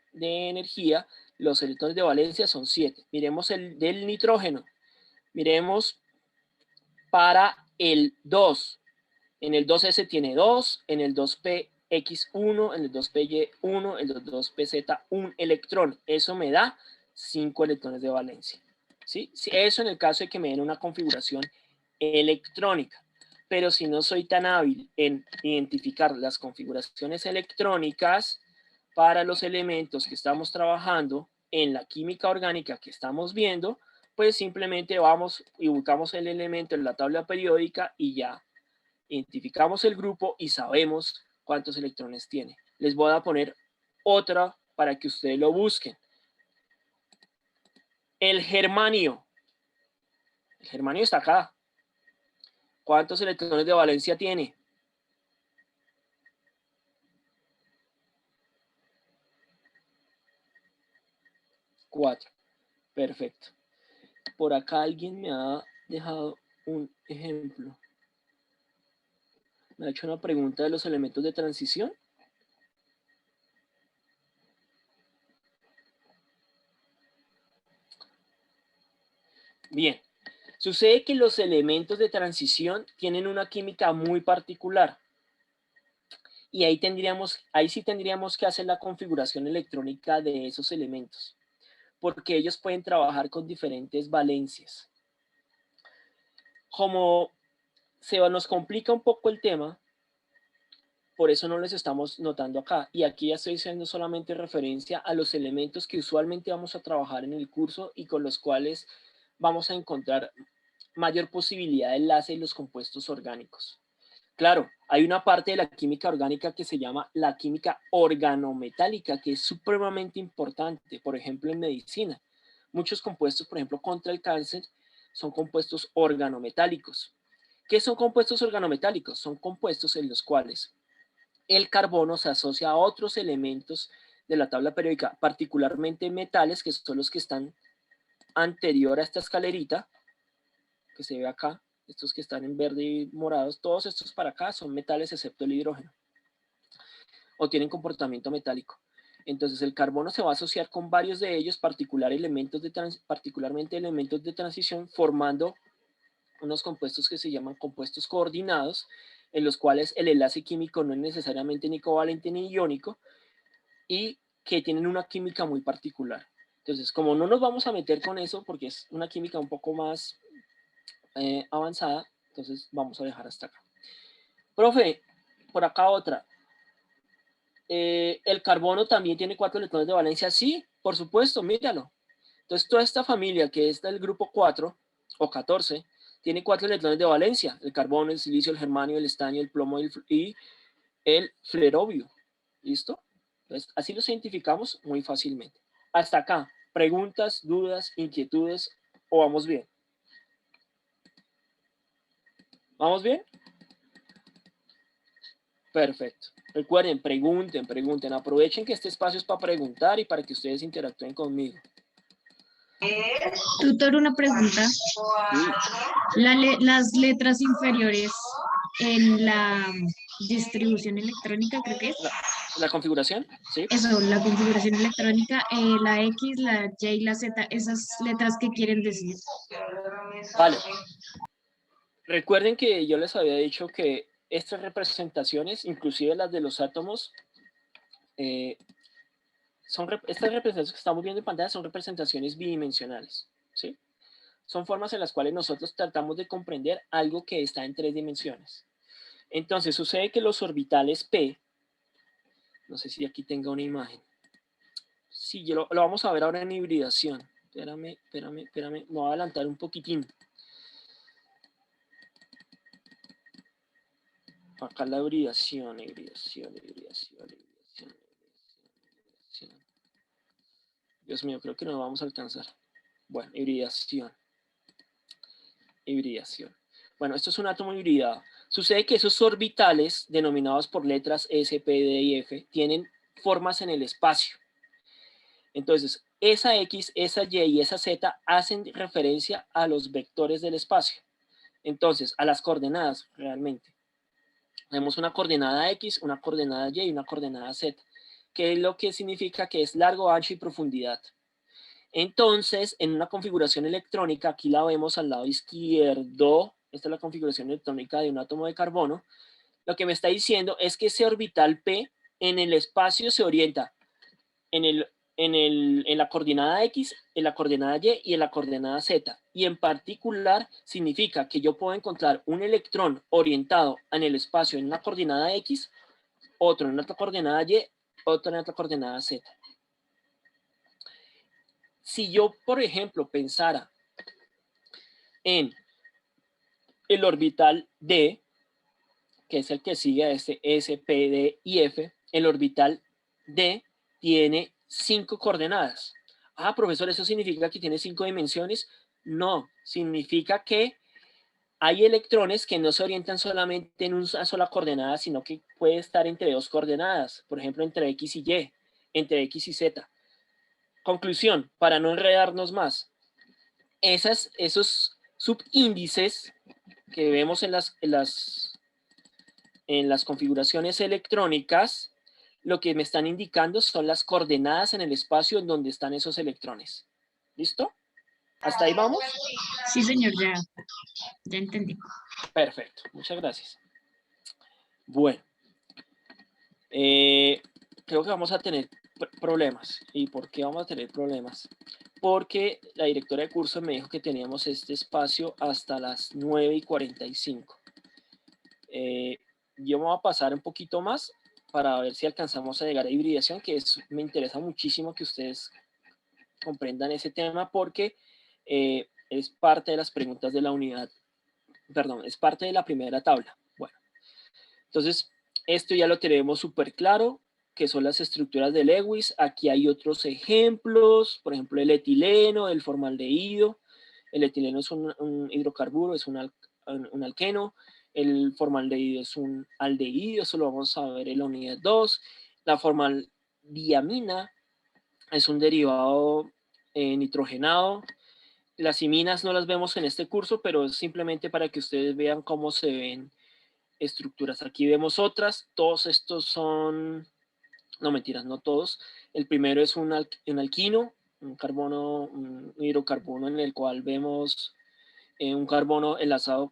[SPEAKER 1] energía, los electrones de valencia son 7. Miremos el del nitrógeno. Miremos para el 2. En el 2S tiene 2, en el 2px1, en el 2py1, en el 2pz, un electrón. Eso me da 5 electrones de valencia. ¿Sí? Eso en el caso de que me den una configuración electrónica. Pero si no soy tan hábil en identificar las configuraciones electrónicas para los elementos que estamos trabajando en la química orgánica que estamos viendo, pues simplemente vamos y buscamos el elemento en la tabla periódica y ya identificamos el grupo y sabemos cuántos electrones tiene. Les voy a poner otra para que ustedes lo busquen. El germanio. El germanio está acá. ¿Cuántos electrones de valencia tiene? 4. Perfecto. Por acá alguien me ha dejado un ejemplo. Me ha hecho una pregunta de los elementos de transición. Bien. Sucede que los elementos de transición tienen una química muy particular. Y ahí sí tendríamos que hacer la configuración electrónica de esos elementos, porque ellos pueden trabajar con diferentes valencias. Como nos complica un poco el tema, por eso no les estamos notando acá. Y aquí ya estoy haciendo solamente referencia a los elementos que usualmente vamos a trabajar en el curso y con los cuales vamos a encontrar mayor posibilidad de enlace en los compuestos orgánicos. Claro, hay una parte de la química orgánica que se llama la química organometálica, que es supremamente importante, por ejemplo, en medicina. Muchos compuestos, por ejemplo, contra el cáncer, son compuestos organometálicos. ¿Qué son compuestos organometálicos? Son compuestos en los cuales el carbono se asocia a otros elementos de la tabla periódica, particularmente metales, que son los que están anterior a esta escalerita, que se ve acá, estos que están en verde y morados, todos estos para acá son metales excepto el hidrógeno, o tienen comportamiento metálico. Entonces el carbono se va a asociar con varios de ellos, particularmente elementos de transición, formando unos compuestos que se llaman compuestos coordinados, en los cuales el enlace químico no es necesariamente ni covalente ni iónico, y que tienen una química muy particular. Entonces, como no nos vamos a meter con eso, porque es una química un poco más avanzada, entonces vamos a dejar hasta acá. Profe, por acá otra. ¿El carbono también tiene 4 electrones de valencia? Sí, por supuesto, míralo. Entonces, toda esta familia que es del grupo 4 o 14, tiene 4 electrones de valencia. El carbono, el silicio, el germanio, el estaño, el plomo y el flerovio. ¿Listo? Entonces, así los identificamos muy fácilmente. Hasta acá, preguntas, dudas, inquietudes, ¿o vamos bien? ¿Vamos bien? Perfecto. Recuerden, pregunten. Aprovechen que este espacio es para preguntar y para que ustedes interactúen conmigo.
[SPEAKER 4] Tutor, una pregunta.
[SPEAKER 1] Sí.
[SPEAKER 4] Las letras inferiores en la distribución electrónica, creo que es.
[SPEAKER 1] ¿La configuración? Sí.
[SPEAKER 4] Eso, la configuración electrónica, la X, la Y y la Z, esas letras, ¿qué quieren decir?
[SPEAKER 1] Vale. Recuerden que yo les había dicho que estas representaciones, inclusive las de los átomos, estas representaciones que estamos viendo en pantalla son representaciones bidimensionales, ¿sí? Son formas en las cuales nosotros tratamos de comprender algo que está en 3 dimensiones. Entonces, sucede que los orbitales P, no sé si aquí tenga una imagen. Sí, lo vamos a ver ahora en hibridación. Espérame, me voy a adelantar un poquitín. Acá la hibridación. Dios mío, creo que no vamos a alcanzar. Bueno, hibridación. Bueno, esto es un átomo hibridado. Sucede que esos orbitales, denominados por letras S, P, D y F, tienen formas en el espacio. Entonces, esa X, esa Y y esa Z hacen referencia a los vectores del espacio. Entonces, a las coordenadas, realmente. Tenemos una coordenada X, una coordenada Y y una coordenada Z, que es lo que significa que es largo, ancho y profundidad. Entonces, en una configuración electrónica, aquí la vemos al lado izquierdo, esta es la configuración electrónica de un átomo de carbono, lo que me está diciendo es que ese orbital P en el espacio se orienta en la coordenada X, en la coordenada Y y en la coordenada Z. Y en particular significa que yo puedo encontrar un electrón orientado en el espacio en una coordenada X, otro en otra coordenada Y, otro en otra coordenada Z. Si yo, por ejemplo, pensara en el orbital D, que es el que sigue a este S, P, D y F, el orbital D tiene 5 coordenadas. Ah, profesor, ¿eso significa que tiene 5 dimensiones? No, significa que hay electrones que no se orientan solamente en una sola coordenada, sino que puede estar entre 2 coordenadas, por ejemplo, entre X y Y, entre X y Z. Conclusión, para no enredarnos más, esos subíndices que vemos en las configuraciones electrónicas, lo que me están indicando son las coordenadas en el espacio en donde están esos electrones. ¿Listo? ¿Hasta ahí vamos?
[SPEAKER 4] Sí, señor, ya entendí.
[SPEAKER 1] Perfecto, muchas gracias. Bueno, creo que vamos a tener problemas. ¿Y por qué vamos a tener problemas? Porque la directora de curso me dijo que teníamos este espacio hasta las 9:45. Yo me voy a pasar un poquito más para ver si alcanzamos a llegar a hibridación, que me interesa muchísimo que ustedes comprendan ese tema porque es parte de las preguntas de la unidad, perdón, es parte de la primera tabla. Bueno, entonces esto ya lo tenemos súper claro, que son las estructuras de Lewis. Aquí hay otros ejemplos, por ejemplo, el etileno, el formaldehído. El etileno es un hidrocarburo, es un alqueno. El formaldehído es un aldehído, eso lo vamos a ver en la unidad 2. La formaldiamina es un derivado nitrogenado. Las iminas no las vemos en este curso, pero es simplemente para que ustedes vean cómo se ven estructuras. Aquí vemos otras, todos estos son, no mentiras, no todos. El primero es un alquino, un carbono, un hidrocarbono en el cual vemos un carbono enlazado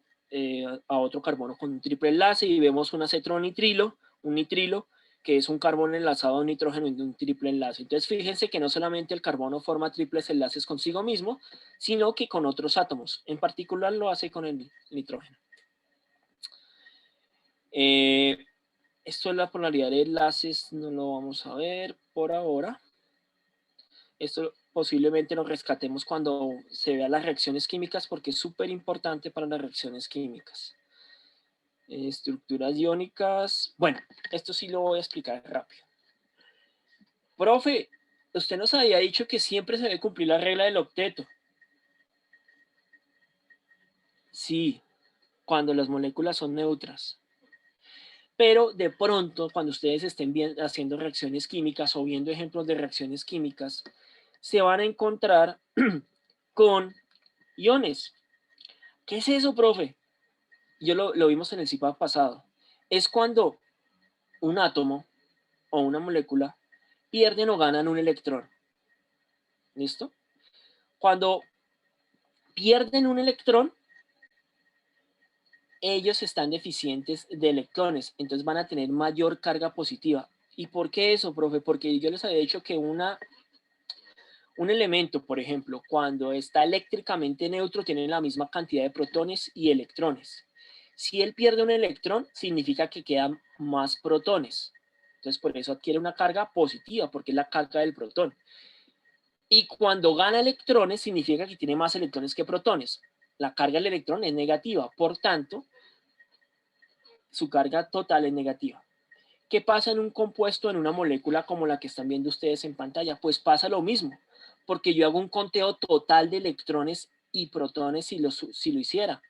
[SPEAKER 1] a otro carbono con un triple enlace, y vemos un acetonitrilo, un nitrilo, que es un carbono enlazado a un nitrógeno en un triple enlace. Entonces fíjense que no solamente el carbono forma triples enlaces consigo mismo, sino que con otros átomos. En particular lo hace con el nitrógeno. Esto es la polaridad de enlaces, no lo vamos a ver por ahora. Esto posiblemente lo rescatemos cuando se vean las reacciones químicas, porque es súper importante para las reacciones químicas. Estructuras iónicas. Bueno, esto sí lo voy a explicar rápido. Profe, usted nos había dicho que siempre se debe cumplir la regla del octeto. Sí, cuando las moléculas son neutras. Pero de pronto, cuando ustedes estén haciendo reacciones químicas o viendo ejemplos de reacciones químicas, se van a encontrar con iones. ¿Qué es eso, profe? Yo lo vimos en el CIPA pasado. Es cuando un átomo o una molécula pierden o ganan un electrón. ¿Listo? Cuando pierden un electrón, ellos están deficientes de electrones, entonces van a tener mayor carga positiva. ¿Y por qué eso, profe? Porque yo les había dicho que un elemento, por ejemplo, cuando está eléctricamente neutro, tiene la misma cantidad de protones y electrones. Si él pierde un electrón, significa que quedan más protones. Entonces, por eso adquiere una carga positiva, porque es la carga del protón. Y cuando gana electrones, significa que tiene más electrones que protones. La carga del electrón es negativa, por tanto, su carga total es negativa. ¿Qué pasa en un compuesto, en una molécula como la que están viendo ustedes en pantalla? Pues pasa lo mismo, porque yo hago un conteo total de electrones y protones si lo hiciera.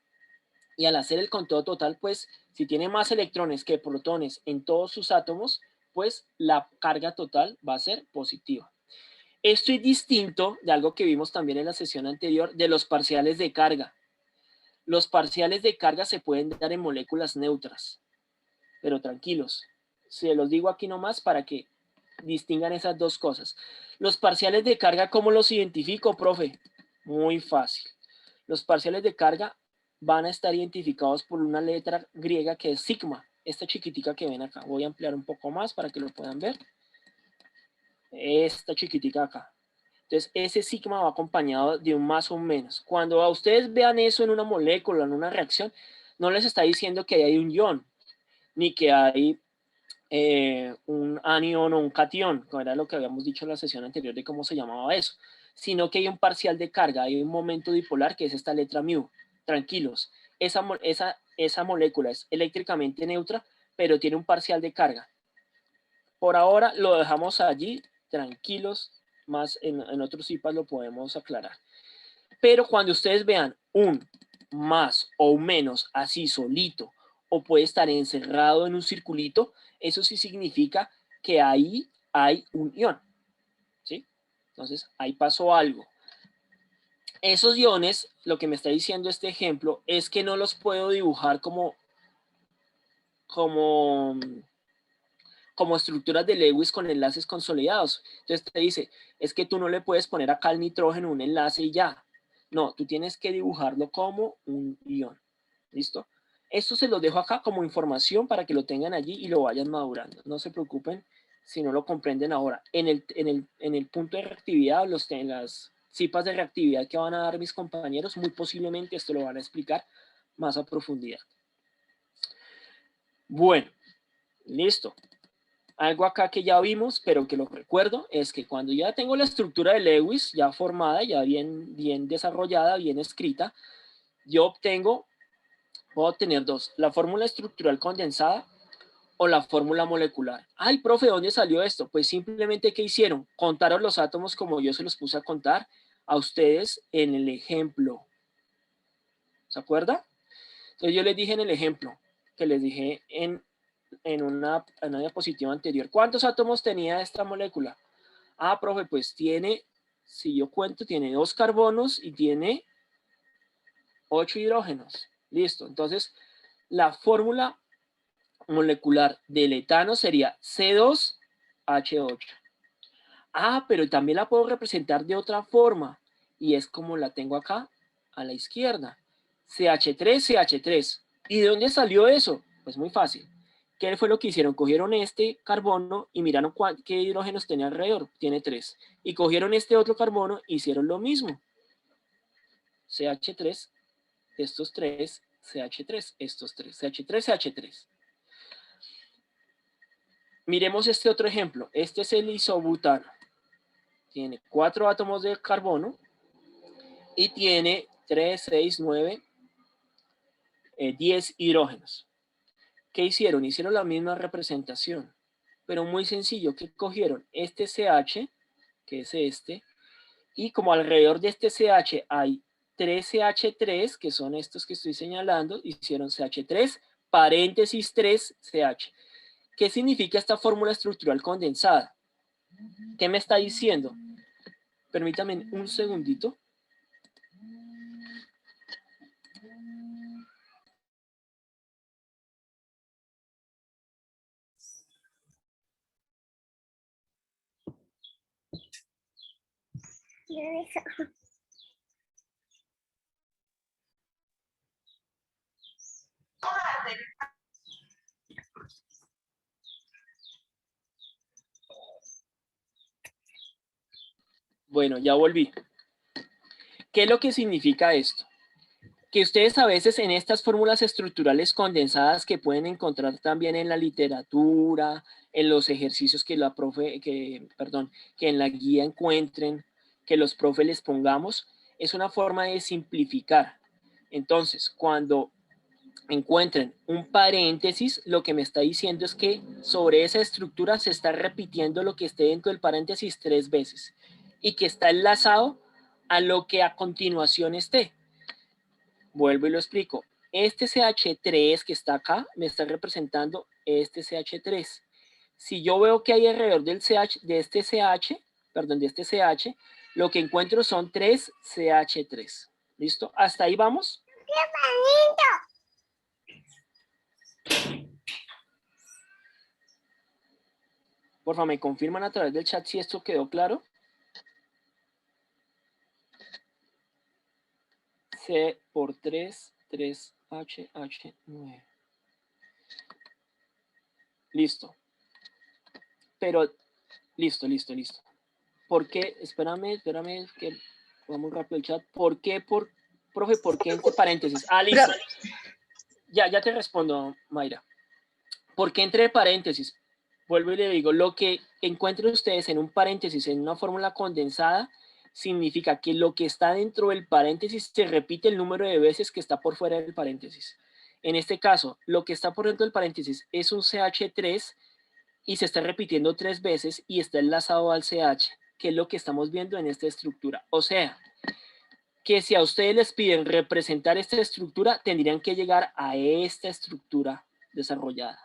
[SPEAKER 1] Y al hacer el conteo total, pues si tiene más electrones que protones en todos sus átomos, pues la carga total va a ser positiva. Esto es distinto de algo que vimos también en la sesión anterior, de los parciales de carga. Los parciales de carga se pueden dar en moléculas neutras, pero tranquilos, se los digo aquí nomás para que distingan esas dos cosas. Los parciales de carga, ¿cómo los identifico, profe? Muy fácil. Los parciales de carga van a estar identificados por una letra griega que es sigma, esta chiquitica que ven acá. Voy a ampliar un poco más para que lo puedan ver. Esta chiquitica acá. Entonces, ese sigma va acompañado de un más o un menos. Cuando a ustedes vean eso en una molécula, en una reacción, no les está diciendo que hay un ion, ni que hay un anión o un cation, como era lo que habíamos dicho en la sesión anterior de cómo se llamaba eso, sino que hay un parcial de carga, hay un momento dipolar que es esta letra mu. Tranquilos, esa molécula es eléctricamente neutra, pero tiene un parcial de carga. Por ahora lo dejamos allí, tranquilos, más en otros IPAs lo podemos aclarar. Pero cuando ustedes vean un más o un menos así solito, o puede estar encerrado en un circulito, eso sí significa que ahí hay un ion, ¿sí? Entonces, ahí pasó algo. Esos iones, lo que me está diciendo este ejemplo, es que no los puedo dibujar como estructuras de Lewis con enlaces consolidados. Entonces te dice, es que tú no le puedes poner acá al nitrógeno un enlace y ya. No, tú tienes que dibujarlo como un ion. ¿Listo? Esto se lo dejo acá como información para que lo tengan allí y lo vayan madurando. No se preocupen si no lo comprenden ahora. En el punto de reactividad, en las cipas de reactividad que van a dar mis compañeros, muy posiblemente esto lo van a explicar más a profundidad. Bueno, listo. Algo acá que ya vimos, pero que lo recuerdo, es que cuando ya tengo la estructura de Lewis ya formada, ya bien desarrollada, bien escrita, yo puedo obtener dos, la fórmula estructural condensada o la fórmula molecular. Ay, profe, ¿dónde salió esto? Pues simplemente, ¿qué hicieron? Contaron los átomos como yo se los puse a contar a ustedes en el ejemplo. ¿Se acuerda? Entonces yo les dije en el ejemplo, que les dije en una diapositiva anterior, ¿cuántos átomos tenía esta molécula? Ah, profe, pues tiene, si yo cuento, tiene 2 carbonos y tiene 8 hidrógenos. Listo. Entonces, la fórmula molecular del etano sería C2H8. Ah, pero también la puedo representar de otra forma. Y es como la tengo acá, a la izquierda. CH3, CH3. ¿Y de dónde salió eso? Pues muy fácil. ¿Qué fue lo que hicieron? Cogieron este carbono y miraron qué hidrógenos tenía alrededor. Tiene 3. Y cogieron este otro carbono e hicieron lo mismo. CH3, estos 3, CH3, estos 3, CH3, CH3. Miremos este otro ejemplo. Este es el isobutano. Tiene 4 átomos de carbono y tiene 3, 6, 9, 10 hidrógenos. ¿Qué hicieron? Hicieron la misma representación, pero muy sencillo. ¿Qué cogieron? Este CH, que es este, y como alrededor de este CH hay 3 CH3, que son estos que estoy señalando, hicieron CH3, paréntesis 3 CH. ¿Qué significa esta fórmula estructural condensada? ¿Qué me está diciendo? Permítame un segundito. Bueno, ya volví. ¿Qué es lo que significa esto? Que ustedes a veces en estas fórmulas estructurales condensadas que pueden encontrar también en la literatura, en los ejercicios que que en la guía encuentren, que los profes les pongamos, es una forma de simplificar. Entonces, cuando encuentren un paréntesis, lo que me está diciendo es que sobre esa estructura se está repitiendo lo que esté dentro del paréntesis 3 veces y que está enlazado a lo que a continuación esté. Vuelvo y lo explico. Este CH3 que está acá me está representando este CH3. Si yo veo que hay alrededor de este CH, lo que encuentro son 3 CH3. ¿Listo? ¿Hasta ahí vamos? Por favor, ¿me confirman a través del chat si esto quedó claro? C por 3, 3H, H9. Listo. Pero, listo. ¿Por qué? Espérame, que vamos rápido el chat. ¿Por qué, profe, por qué entre paréntesis? Ah, listo. Ya te respondo, Mayra. ¿Por qué entre paréntesis? Vuelvo y le digo, lo que encuentren ustedes en un paréntesis, en una fórmula condensada, significa que lo que está dentro del paréntesis se repite el número de veces que está por fuera del paréntesis. En este caso, lo que está por dentro del paréntesis es un CH3 y se está repitiendo 3 veces y está enlazado al CH, que es lo que estamos viendo en esta estructura. O sea, que si a ustedes les piden representar esta estructura, tendrían que llegar a esta estructura desarrollada.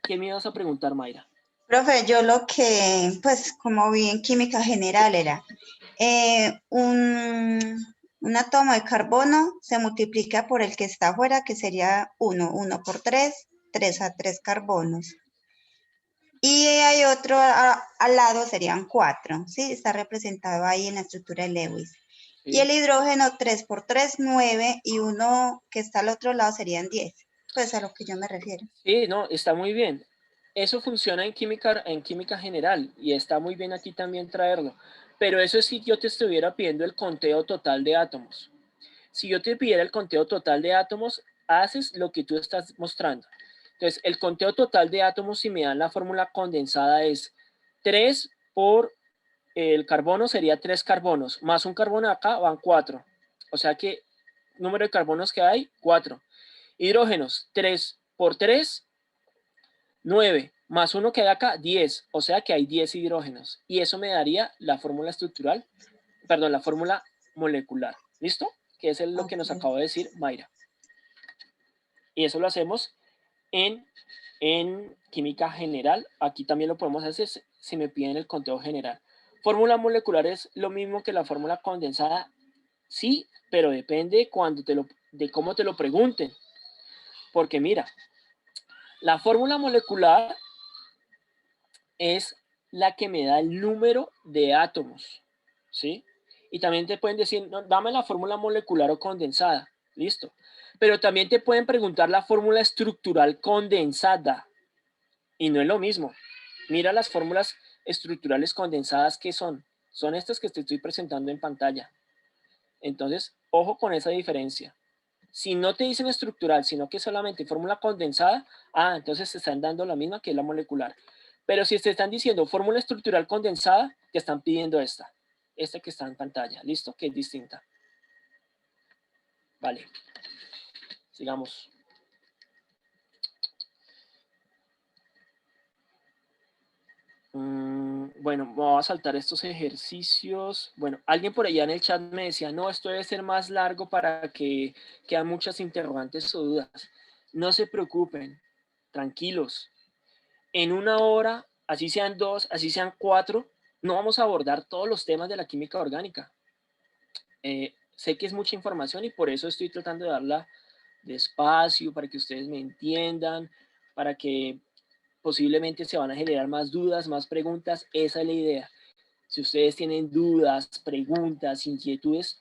[SPEAKER 1] ¿Qué me ibas a preguntar, Mayra?
[SPEAKER 5] Profe, yo lo que, pues como vi en química general era un átomo de carbono se multiplica por el que está afuera, que sería 1 por 3, 3 a 3 carbonos. Y hay otro al lado, serían 4, ¿sí? Está representado ahí en la estructura de Lewis. Sí. Y el hidrógeno 3 por 3, 9, y uno que está al otro lado serían 10. Pues a lo que yo me refiero.
[SPEAKER 1] Sí, no, está muy bien. Eso funciona en química general y está muy bien aquí también traerlo. Pero eso es si yo te estuviera pidiendo el conteo total de átomos. Si yo te pidiera el conteo total de átomos, haces lo que tú estás mostrando. Entonces, el conteo total de átomos, si me dan la fórmula condensada, es 3 por el carbono, sería 3 carbonos, más un carbono acá van 4. O sea que número de carbonos que hay, 4. Hidrógenos, 3 por 3, 9, más uno que hay acá, 10. O sea que hay 10 hidrógenos. Y eso me daría la fórmula estructural, perdón, la fórmula molecular. ¿Listo? Que es lo que nos
[SPEAKER 5] Ok.
[SPEAKER 1] acaba de decir Mayra. Y eso lo hacemos en química general. Aquí también lo podemos hacer si me piden el conteo general. Fórmula molecular es lo mismo que la fórmula condensada, sí, pero depende de cómo te lo pregunten. Porque mira, la fórmula molecular es la que me da el número de átomos, ¿sí? Y también te pueden decir, no, dame la fórmula molecular o condensada, listo. Pero también te pueden preguntar la fórmula estructural condensada, y no es lo mismo. Mira las fórmulas estructurales condensadas que son estas que te estoy presentando en pantalla. Entonces, ojo con esa diferencia. Si no te dicen estructural, sino que solamente fórmula condensada, entonces te están dando la misma que es la molecular. Pero si te están diciendo fórmula estructural condensada, te están pidiendo esta que está en pantalla, ¿listo? Que es distinta. Vale, sigamos. Bueno, voy a saltar estos ejercicios. Bueno, alguien por allá en el chat me decía, no, esto debe ser más largo para que quedan muchas interrogantes o dudas. No se preocupen, tranquilos. En 1 hora, así sean 2, así sean 4, no vamos a abordar todos los temas de la química orgánica. Sé que es mucha información y por eso estoy tratando de darla despacio para que ustedes me entiendan, para que posiblemente se van a generar más dudas, más preguntas. Esa es la idea. Si ustedes tienen dudas, preguntas, inquietudes,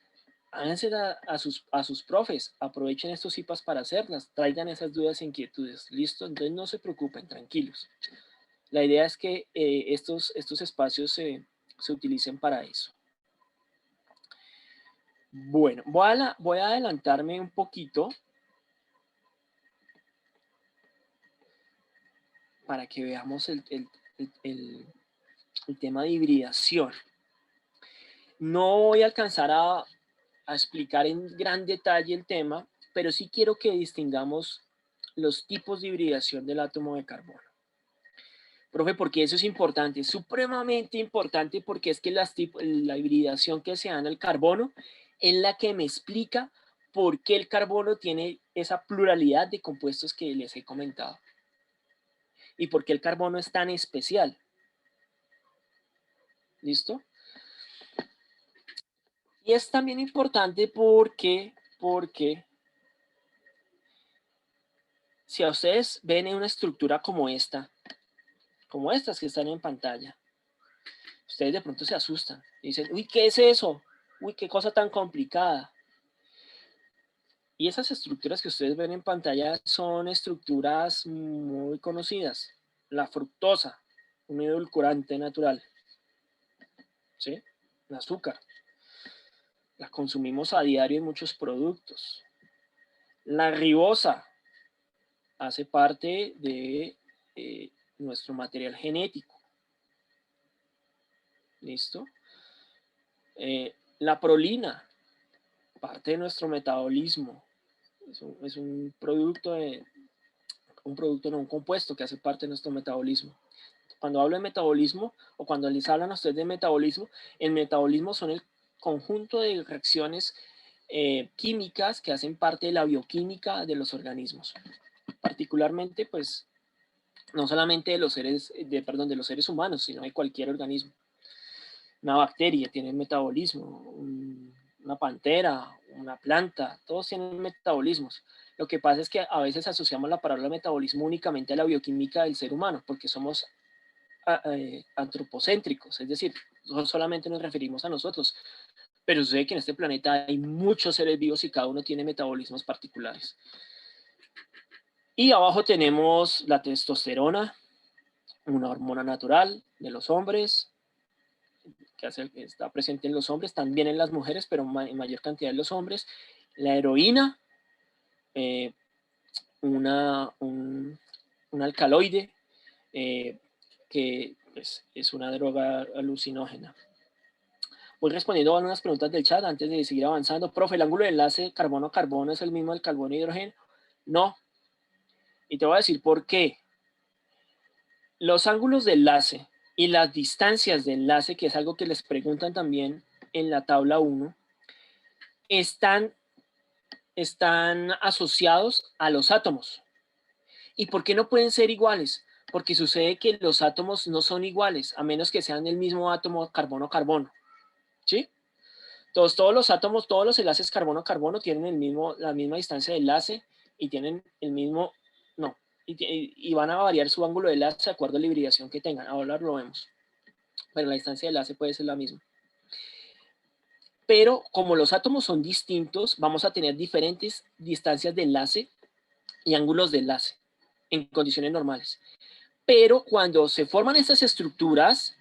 [SPEAKER 1] háganse a sus profes, aprovechen estos IPAs para hacerlas, traigan esas dudas e inquietudes, ¿listo? Entonces no se preocupen, tranquilos. La idea es que estos espacios se utilicen para eso. Bueno, voy a adelantarme un poquito para que veamos el tema de hibridación. No voy a alcanzar a explicar en gran detalle el tema, pero sí quiero que distingamos los tipos de hibridación del átomo de carbono. Profe, porque eso es importante, es supremamente importante porque es que la hibridación que se da en el carbono es la que me explica por qué el carbono tiene esa pluralidad de compuestos que les he comentado. Y por qué el carbono es tan especial. ¿Listo? Y es también importante porque si a ustedes ven en una estructura como estas que están en pantalla, ustedes de pronto se asustan y dicen, uy, ¿qué es eso? Uy, qué cosa tan complicada. Y esas estructuras que ustedes ven en pantalla son estructuras muy conocidas. La fructosa, un edulcorante natural. ¿Sí? El azúcar. La consumimos a diario en muchos productos. La ribosa hace parte de nuestro material genético. ¿Listo? La prolina, parte de nuestro metabolismo. Es un producto, un compuesto que hace parte de nuestro metabolismo. Cuando hablo de metabolismo, o cuando les hablan a ustedes de metabolismo, el metabolismo son el conjunto de reacciones químicas que hacen parte de la bioquímica de los organismos. Particularmente, pues, no solamente de los seres humanos, sino de cualquier organismo. Una bacteria tiene metabolismo, una pantera, una planta, todos tienen metabolismos. Lo que pasa es que a veces asociamos la palabra metabolismo únicamente a la bioquímica del ser humano, porque somos antropocéntricos, es decir, solamente nos referimos a nosotros. Pero sucede que en este planeta hay muchos seres vivos y cada uno tiene metabolismos particulares. Y abajo tenemos la testosterona, una hormona natural de los hombres, que está presente en los hombres, también en las mujeres, pero en mayor cantidad en los hombres. La heroína, un un alcaloide, que pues, es una droga alucinógena. Voy respondiendo a algunas preguntas del chat antes de seguir avanzando. Profe, ¿el ángulo de enlace carbono-carbono es el mismo del carbono-hidrógeno? No. Y te voy a decir por qué. Los ángulos de enlace y las distancias de enlace, que es algo que les preguntan también en la tabla 1, están asociados a los átomos. ¿Y por qué no pueden ser iguales? Porque sucede que los átomos no son iguales, a menos que sean el mismo átomo carbono-carbono. ¿Sí? Todos los átomos, todos los enlaces carbono-carbono tienen la misma distancia de enlace y tienen el mismo, no, y van a variar su ángulo de enlace de acuerdo a la hibridación que tengan. Ahora lo vemos. Pero la distancia de enlace puede ser la misma. Pero como los átomos son distintos, vamos a tener diferentes distancias de enlace y ángulos de enlace en condiciones normales. Pero cuando se forman estas estructuras,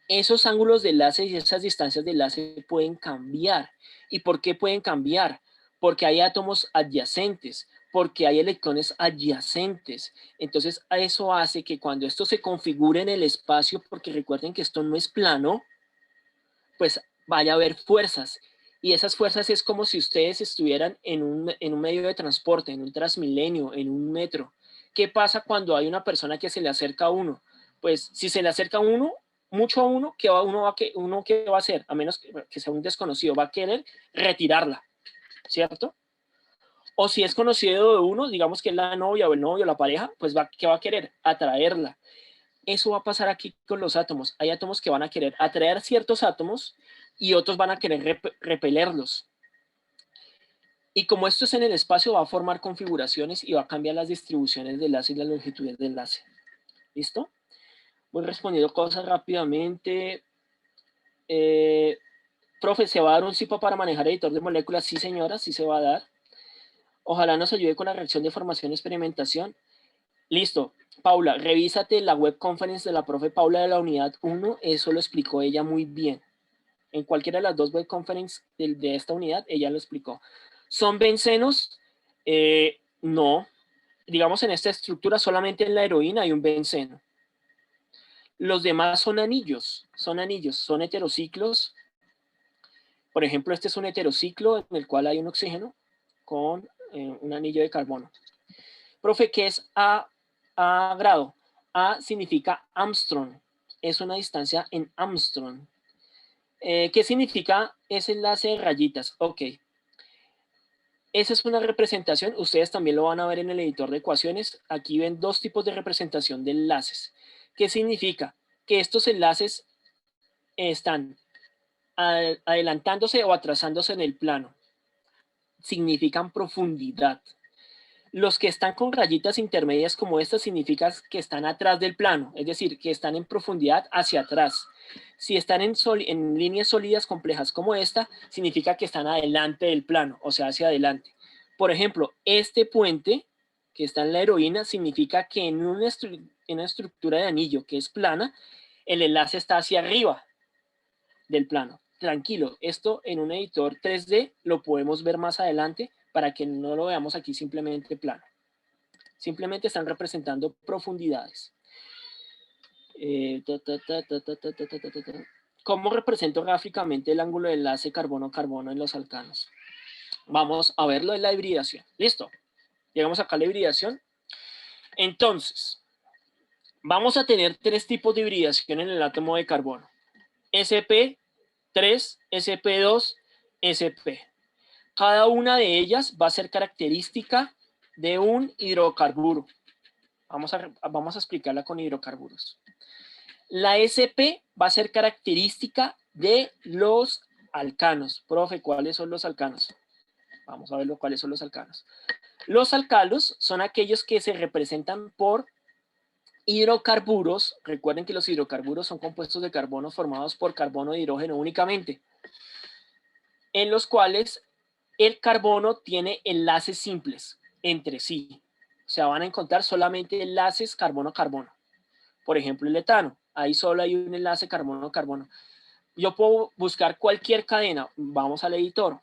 [SPEAKER 1] esos ángulos de enlace y esas distancias de enlace pueden cambiar. ¿Y por qué pueden cambiar? Porque hay átomos adyacentes, porque hay electrones adyacentes. Entonces, eso hace que cuando esto se configure en el espacio, porque recuerden que esto no es plano, pues vaya a haber fuerzas. Y esas fuerzas es como si ustedes estuvieran en un medio de transporte, en un Transmilenio, en un metro. ¿Qué pasa cuando hay una persona que se le acerca a uno? Pues si se le acerca a uno, mucho a uno, ¿qué va a hacer? A menos que sea un desconocido, va a querer retirarla, ¿cierto? O si es conocido de uno, digamos que es la novia o el novio, la pareja, pues ¿qué va a querer? Atraerla. Eso va a pasar aquí con los átomos. Hay átomos que van a querer atraer ciertos átomos y otros van a querer repelerlos. Y como esto es en el espacio, va a formar configuraciones y va a cambiar las distribuciones de enlace y las longitudes de enlace. ¿Listo? Voy respondiendo cosas rápidamente. Profe, ¿se va a dar un CIPA para manejar editor de moléculas? Sí, señora, sí se va a dar. Ojalá nos ayude con la reacción de formación y experimentación. Listo. Paula, revísate la web conference de la profe Paula de la unidad 1. Eso lo explicó ella muy bien. En cualquiera de las dos web conferences de esta unidad, ella lo explicó. ¿Son bencenos? No. Digamos, en esta estructura, solamente en la heroína hay un benceno. Los demás son anillos, son heterociclos. Por ejemplo, este es un heterociclo en el cual hay un oxígeno con un anillo de carbono. Profe, ¿qué es A grado? A significa Armstrong, es una distancia en Armstrong. ¿Qué significa ese enlace de rayitas? Ok. Esa es una representación, ustedes también lo van a ver en el editor de ecuaciones. Aquí ven dos tipos de representación de enlaces. ¿Qué significa? Que estos enlaces están adelantándose o atrasándose en el plano. Significan profundidad. Los que están con rayitas intermedias como esta significa que están atrás del plano, es decir, que están en profundidad hacia atrás. Si están en líneas sólidas complejas como esta, significa que están adelante del plano, o sea, hacia adelante. Por ejemplo, este puente que está en la heroína significa que en una estructura de anillo que es plana, el enlace está hacia arriba del plano. Tranquilo, esto en un editor 3D lo podemos ver más adelante para que no lo veamos aquí simplemente plano. Simplemente están representando profundidades. ¿Cómo represento gráficamente el ángulo de enlace carbono-carbono en los alcanos? Vamos a verlo en la hibridación. ¿Listo? Llegamos acá a la hibridación. Entonces, vamos a tener tres tipos de hibridación en el átomo de carbono. sp3, sp2, sp. Cada una de ellas va a ser característica de un hidrocarburo. Vamos a explicarla con hidrocarburos. La sp va a ser característica de los alcanos. Profe, ¿cuáles son los alcanos? Vamos a ver cuáles son los alcanos. Los alcalos son aquellos que se representan por hidrocarburos. Recuerden que los hidrocarburos son compuestos de carbono formados por carbono e hidrógeno únicamente, en los cuales el carbono tiene enlaces simples entre sí. O sea, van a encontrar solamente enlaces carbono-carbono. Por ejemplo, el etano. Ahí solo hay un enlace carbono-carbono. Yo puedo buscar cualquier cadena. Vamos al editor.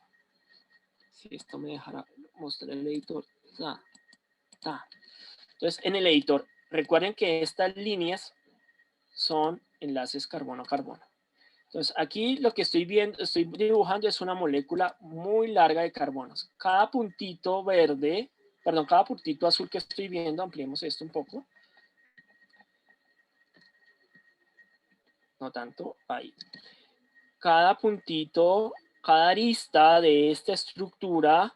[SPEAKER 1] Si esto me dejará mostrar el editor. Entonces, en el editor, recuerden que estas líneas son enlaces carbono-carbono. Entonces, aquí lo que estoy viendo, estoy dibujando es una molécula muy larga de carbonos. Cada puntito verde, perdón, cada puntito azul que estoy viendo, ampliemos esto un poco. No tanto, ahí. Cada puntito, cada arista de esta estructura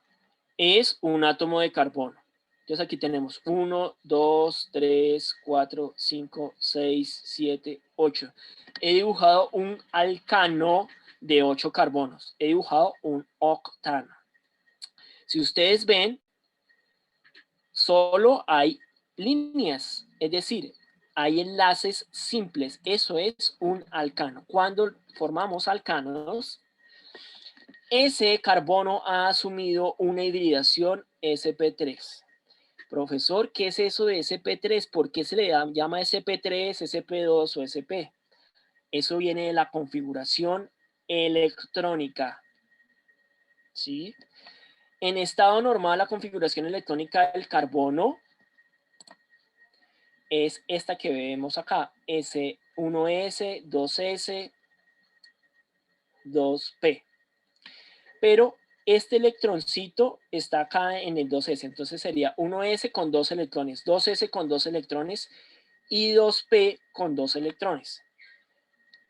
[SPEAKER 1] es un átomo de carbono. Entonces aquí tenemos 1, 2, 3, 4, 5, 6, 7, 8. He dibujado un alcano de 8 carbonos. He dibujado un octano. Si ustedes ven, solo hay líneas, es decir, hay enlaces simples. Eso es un alcano. Cuando formamos alcanos, ese carbono ha asumido una hibridación sp3. Profesor, ¿qué es eso de sp3? ¿Por qué se le llama sp3, sp2 o sp? Eso viene de la configuración electrónica. ¿Sí? En estado normal, la configuración electrónica del carbono es esta que vemos acá, S1S, 2S, 2P. Pero este electroncito está acá en el 2S, entonces sería 1S con 2 electrones, 2S con 2 electrones y 2P con 2 electrones.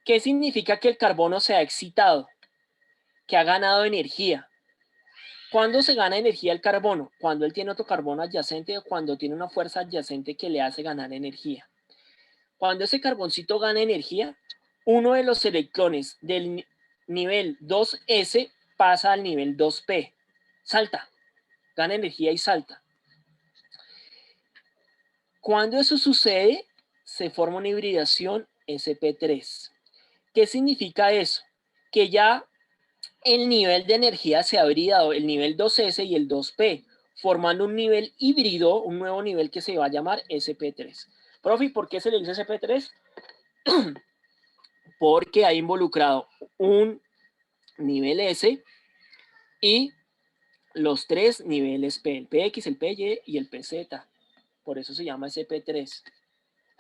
[SPEAKER 1] ¿Qué significa que el carbono se ha excitado? Que ha ganado energía. ¿Cuándo se gana energía el carbono? Cuando él tiene otro carbono adyacente o cuando tiene una fuerza adyacente que le hace ganar energía. Cuando ese carboncito gana energía, uno de los electrones del nivel 2S pasa al nivel 2P. Salta, gana energía y salta. Cuando eso sucede, se forma una hibridación sp3. ¿Qué significa eso? Que ya el nivel de energía se ha hibridado, el nivel 2S y el 2P, formando un nivel híbrido, un nuevo nivel que se va a llamar sp3. Profe, ¿por qué se le dice sp3? Porque ha involucrado un nivel S y los tres niveles P, el PX, el PY y el PZ. Por eso se llama sp3.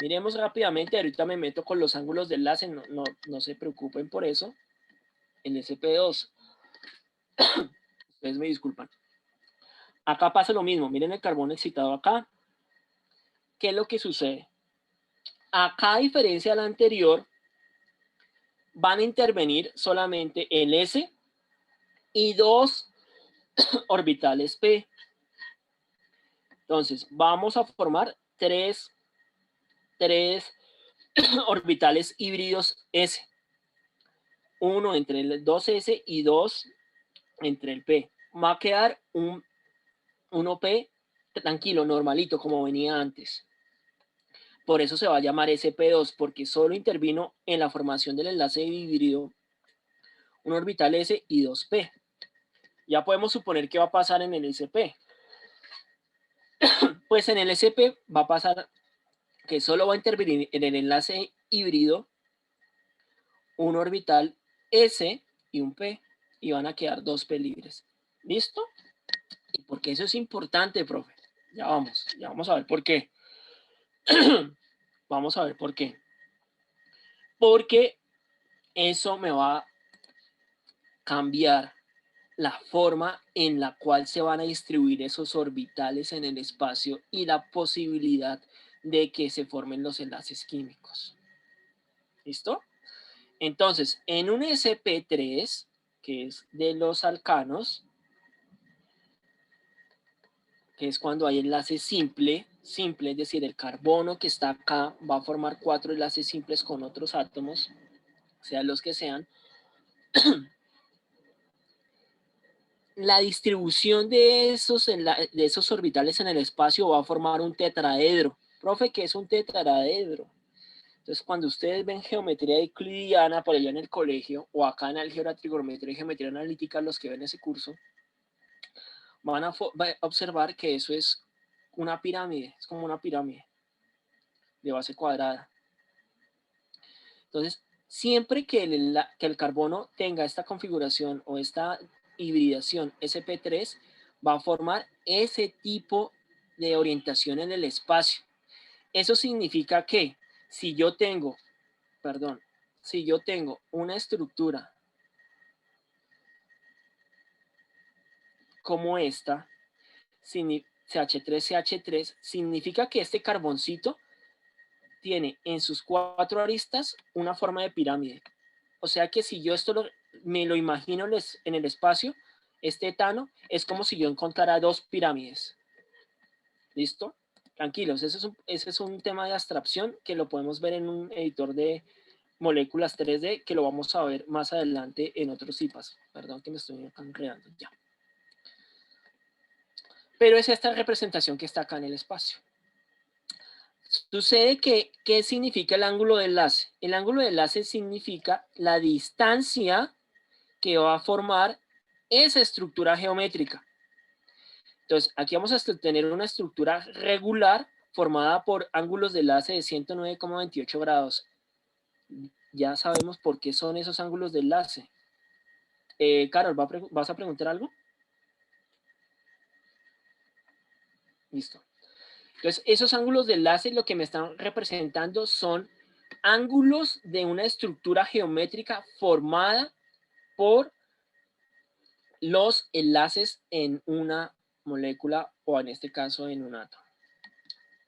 [SPEAKER 1] Miremos rápidamente, ahorita me meto con los ángulos de enlace, no se preocupen por eso. El sp2. Ustedes me disculpan. Acá pasa lo mismo, miren el carbono excitado acá. ¿Qué es lo que sucede? Acá, a diferencia de la anterior, van a intervenir solamente el S y dos orbitales P. Entonces, vamos a formar tres orbitales híbridos S. Uno entre el 2S y 2 entre el P. Va a quedar un 1P tranquilo, normalito, como venía antes. Por eso se va a llamar sp2, porque solo intervino en la formación del enlace híbrido un orbital S y 2P. Ya podemos suponer qué va a pasar en el SP. Pues en el SP va a pasar que solo va a intervenir en el enlace híbrido un orbital S y un P, y van a quedar 2P libres. ¿Listo? ¿Y por qué eso es importante, profe? Ya vamos a ver por qué. Vamos a ver por qué. Porque eso me va a cambiar la forma en la cual se van a distribuir esos orbitales en el espacio y la posibilidad de que se formen los enlaces químicos. ¿Listo? Entonces, en un sp3, que es de los alcanos, que es cuando hay enlace simple, es decir, el carbono que está acá va a formar 4 enlaces simples con otros átomos, sean los que sean. La distribución de esos orbitales en el espacio va a formar un tetraedro. Profe, ¿qué es un tetraedro? Entonces, cuando ustedes ven geometría euclidiana por allá en el colegio, o acá en álgebra, trigonometría y geometría analítica, los que ven ese curso, van a observar que eso es una pirámide, es como una pirámide de base cuadrada. Entonces, siempre que el carbono tenga esta configuración o esta hibridación sp3, va a formar ese tipo de orientación en el espacio. Eso significa que si yo tengo una estructura como esta, CH3CH3, significa que este carboncito tiene en sus 4 aristas una forma de pirámide. O sea que si yo me lo imagino en el espacio, este etano es como si yo encontrara 2 pirámides. ¿Listo? Tranquilos, ese es un tema de abstracción que lo podemos ver en un editor de moléculas 3D, que lo vamos a ver más adelante en otros IPAs. Perdón que me estoy enredando ya. Pero es esta representación que está acá en el espacio. Sucede que, ¿qué significa el ángulo de enlace? El ángulo de enlace significa la distancia que va a formar esa estructura geométrica. Entonces, aquí vamos a tener una estructura regular formada por ángulos de enlace de 109,28 grados. Ya sabemos por qué son esos ángulos de enlace. Carol, ¿vas a preguntar algo? Listo. Entonces, esos ángulos de enlace lo que me están representando son ángulos de una estructura geométrica formada por los enlaces en una molécula o en este caso en un átomo,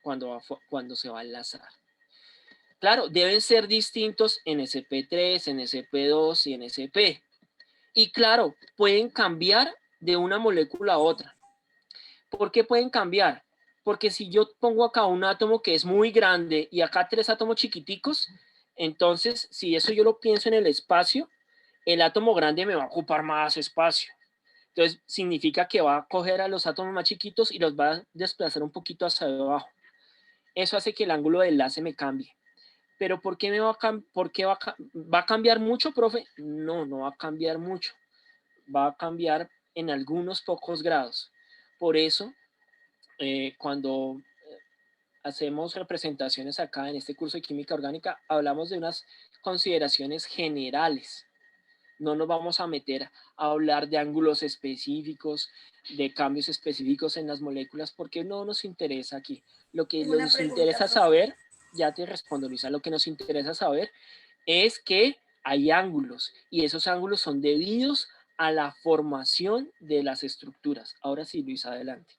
[SPEAKER 1] cuando se va a enlazar. Claro, deben ser distintos en SP3, en SP2 y en SP. Y claro, pueden cambiar de una molécula a otra. ¿Por qué pueden cambiar? Porque si yo pongo acá un átomo que es muy grande y acá 3 átomos chiquiticos, entonces si eso yo lo pienso en el espacio, el átomo grande me va a ocupar más espacio. Entonces significa que va a coger a los átomos más chiquitos y los va a desplazar un poquito hacia abajo. Eso hace que el ángulo de enlace me cambie. ¿Pero por qué va a cambiar mucho, profe? No, no va a cambiar mucho. Va a cambiar en algunos pocos grados. Por eso, cuando hacemos representaciones acá en este curso de química orgánica, hablamos de unas consideraciones generales. No nos vamos a meter a hablar de ángulos específicos, de cambios específicos en las moléculas, porque no nos interesa aquí. Lo que nos interesa saber, ya te respondo, Luisa, lo que nos interesa saber es que hay ángulos y esos ángulos son debidos a la formación de las estructuras. Ahora sí, Luisa, adelante.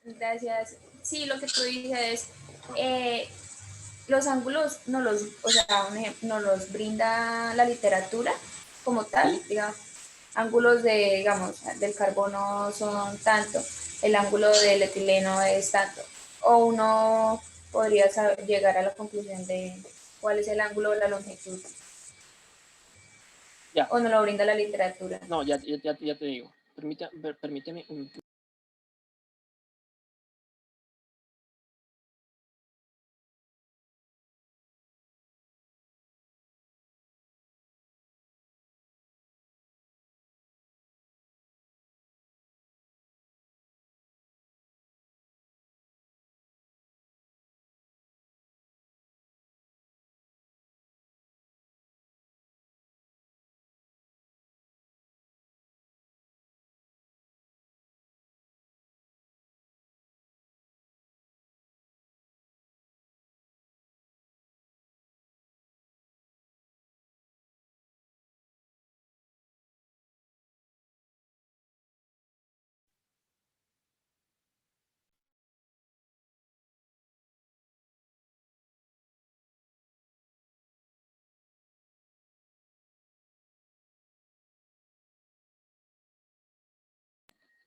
[SPEAKER 6] Gracias. Sí, lo que tú dices es, los ángulos nos los brinda la literatura como tal,
[SPEAKER 1] ¿Sí?
[SPEAKER 6] digamos, ángulos del carbono son tanto, el ángulo del etileno es tanto, o uno podría llegar a la conclusión de cuál es el ángulo o la longitud,
[SPEAKER 1] Ya.
[SPEAKER 6] o no lo brinda la literatura.
[SPEAKER 1] No, ya te digo. Permíteme un...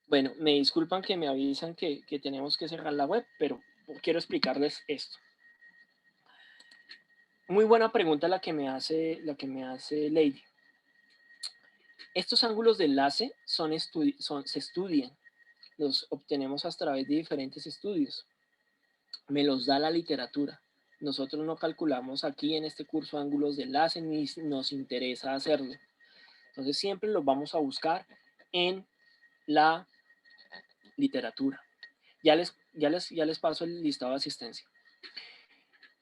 [SPEAKER 1] Bueno, me disculpan que me avisan que tenemos que cerrar la web, pero quiero explicarles esto. Muy buena pregunta la que me hace Lady. Estos ángulos de enlace se estudian, los obtenemos a través de diferentes estudios. Me los da la literatura. Nosotros no calculamos aquí en este curso ángulos de enlace ni nos interesa hacerlo. Entonces siempre los vamos a buscar en la literatura. Ya les paso el listado de asistencia.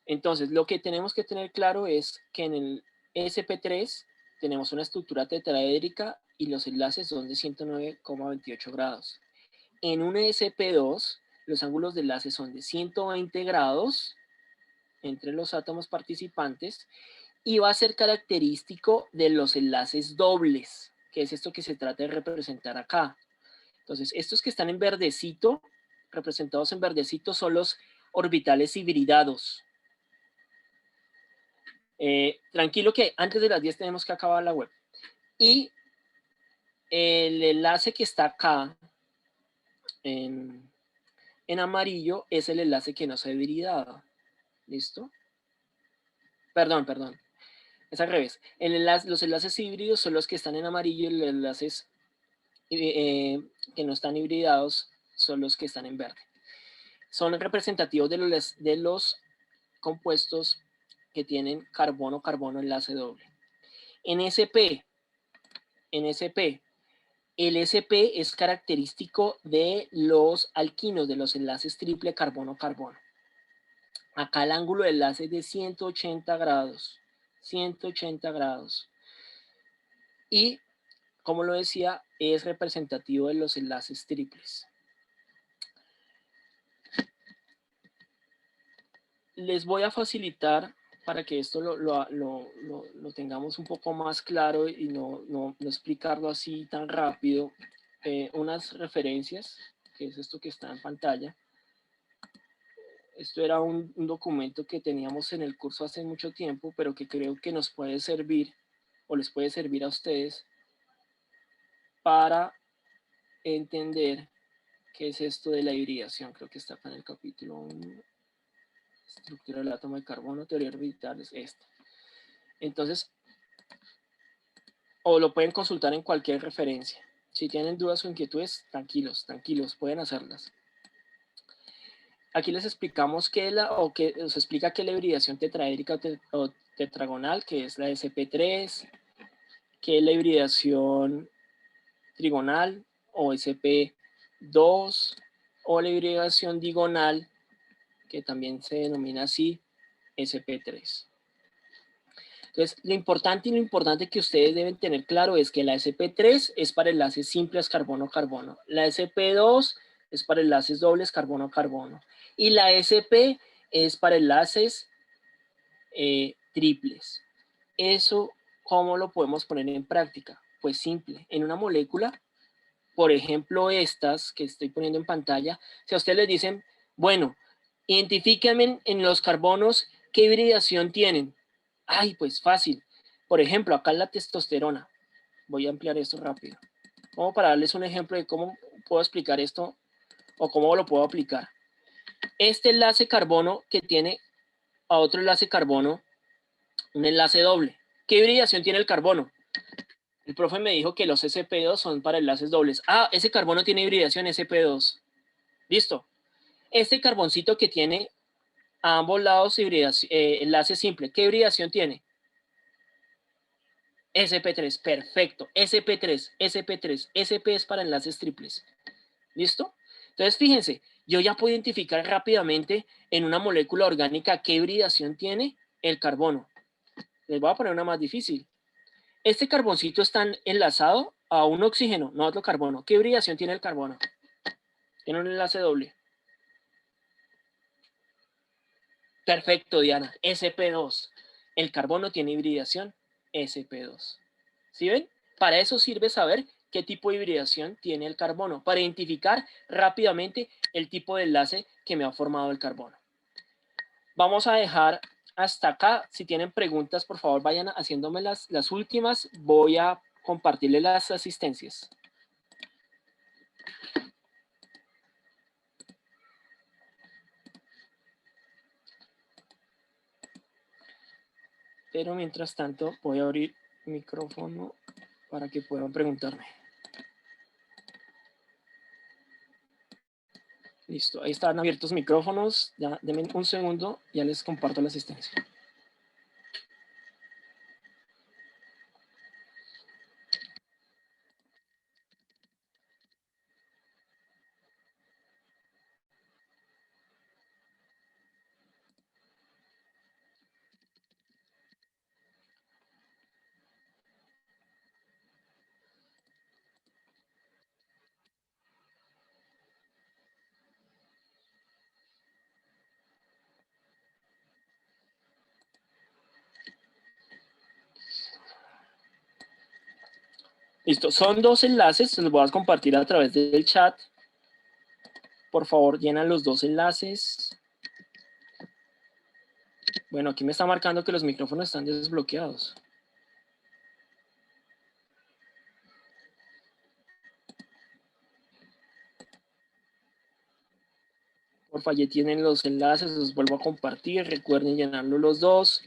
[SPEAKER 1] Entonces, lo que tenemos que tener claro es que en el SP3 tenemos una estructura tetraédrica y los enlaces son de 109,28 grados. En un SP2 los ángulos de enlace son de 120 grados entre los átomos participantes y va a ser característico de los enlaces dobles, que es esto que se trata de representar acá. Entonces, estos que están en verdecito, representados en verdecito, son los orbitales hibridados. Tranquilo que antes de las 10 tenemos que acabar la web. Y el enlace que está acá en amarillo es el enlace que no se ha hibridado. ¿Listo? Perdón. Es al revés. Los enlaces híbridos son los que están en amarillo y los enlaces que no están hibridados son los que están en verde. Son representativos de los compuestos que tienen carbono-carbono enlace doble. En SP, el SP es característico de los alquinos, de los enlaces triple carbono-carbono. Acá el ángulo de enlace es de 180 grados. 180 grados. Y, como lo decía, es representativo de los enlaces triples. Les voy a facilitar, para que esto lo tengamos un poco más claro y no explicarlo así tan rápido, unas referencias, que es esto que está en pantalla. Esto era un documento que teníamos en el curso hace mucho tiempo, pero que creo que nos puede servir, o les puede servir a ustedes, para entender qué es esto de la hibridación. Creo que está acá en el capítulo 1. Estructura del átomo de carbono, teoría orbital, es esto. Entonces, o lo pueden consultar en cualquier referencia. Si tienen dudas o inquietudes, tranquilos, pueden hacerlas. Aquí les explicamos que os explica que la hibridación tetraédrica o tetragonal, que es la SP3, que es la hibridación trigonal o SP2, o la hibridación digonal, que también se denomina así, SP3. Entonces, lo importante que ustedes deben tener claro es que la SP3 es para enlaces simples carbono-carbono, la SP2 es para enlaces dobles carbono-carbono, y la SP es para enlaces triples. Eso, ¿cómo lo podemos poner en práctica? Pues simple, en una molécula, por ejemplo estas que estoy poniendo en pantalla, si a ustedes les dicen, bueno, identifíquenme en los carbonos qué hibridación tienen. Ay, pues fácil. Por ejemplo, acá en la testosterona. Voy a ampliar esto rápido. Como para darles un ejemplo de cómo puedo explicar esto o cómo lo puedo aplicar. Este enlace carbono que tiene a otro enlace carbono, un enlace doble. ¿Qué hibridación tiene el carbono? El profe me dijo que los sp2 son para enlaces dobles. Ah, ese carbono tiene hibridación sp2. Listo. Este carboncito que tiene a ambos lados enlace simple, ¿qué hibridación tiene? SP3, perfecto. SP3, SP3, SP es para enlaces triples. ¿Listo? Entonces, fíjense, yo ya puedo identificar rápidamente en una molécula orgánica qué hibridación tiene el carbono. Les voy a poner una más difícil. Este carboncito está enlazado a un oxígeno, no a otro carbono. ¿Qué hibridación tiene el carbono? Tiene un enlace doble. Perfecto, Diana. SP2. El carbono tiene hibridación SP2. ¿Sí ven? Para eso sirve saber qué tipo de hibridación tiene el carbono, para identificar rápidamente el tipo de enlace que me ha formado el carbono. Vamos a dejar hasta acá. Si tienen preguntas, por favor, vayan haciéndome las últimas. Voy a compartirles las asistencias. Pero mientras tanto, voy a abrir el micrófono para que puedan preguntarme. Listo, ahí están abiertos micrófonos. Ya, denme un segundo, ya les comparto la asistencia. Listo, son 2 enlaces, se los voy a compartir a través del chat. Por favor, llenan los 2 enlaces. Bueno, aquí me está marcando que los micrófonos están desbloqueados. Porfa, ya tienen los enlaces, los vuelvo a compartir. Recuerden llenarlo los 2.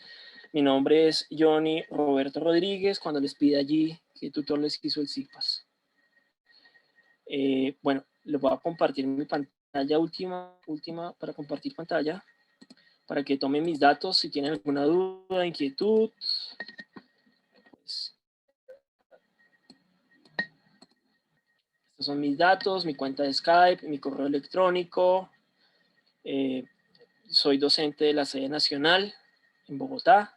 [SPEAKER 1] Mi nombre es Johnny Roberto Rodríguez. Cuando les pida allí qué tutor les hizo el CIPAS. Bueno, les voy a compartir mi pantalla última para compartir pantalla, para que tomen mis datos si tienen alguna duda, inquietud. Pues, estos son mis datos, mi cuenta de Skype, mi correo electrónico. Soy docente de la sede nacional en Bogotá.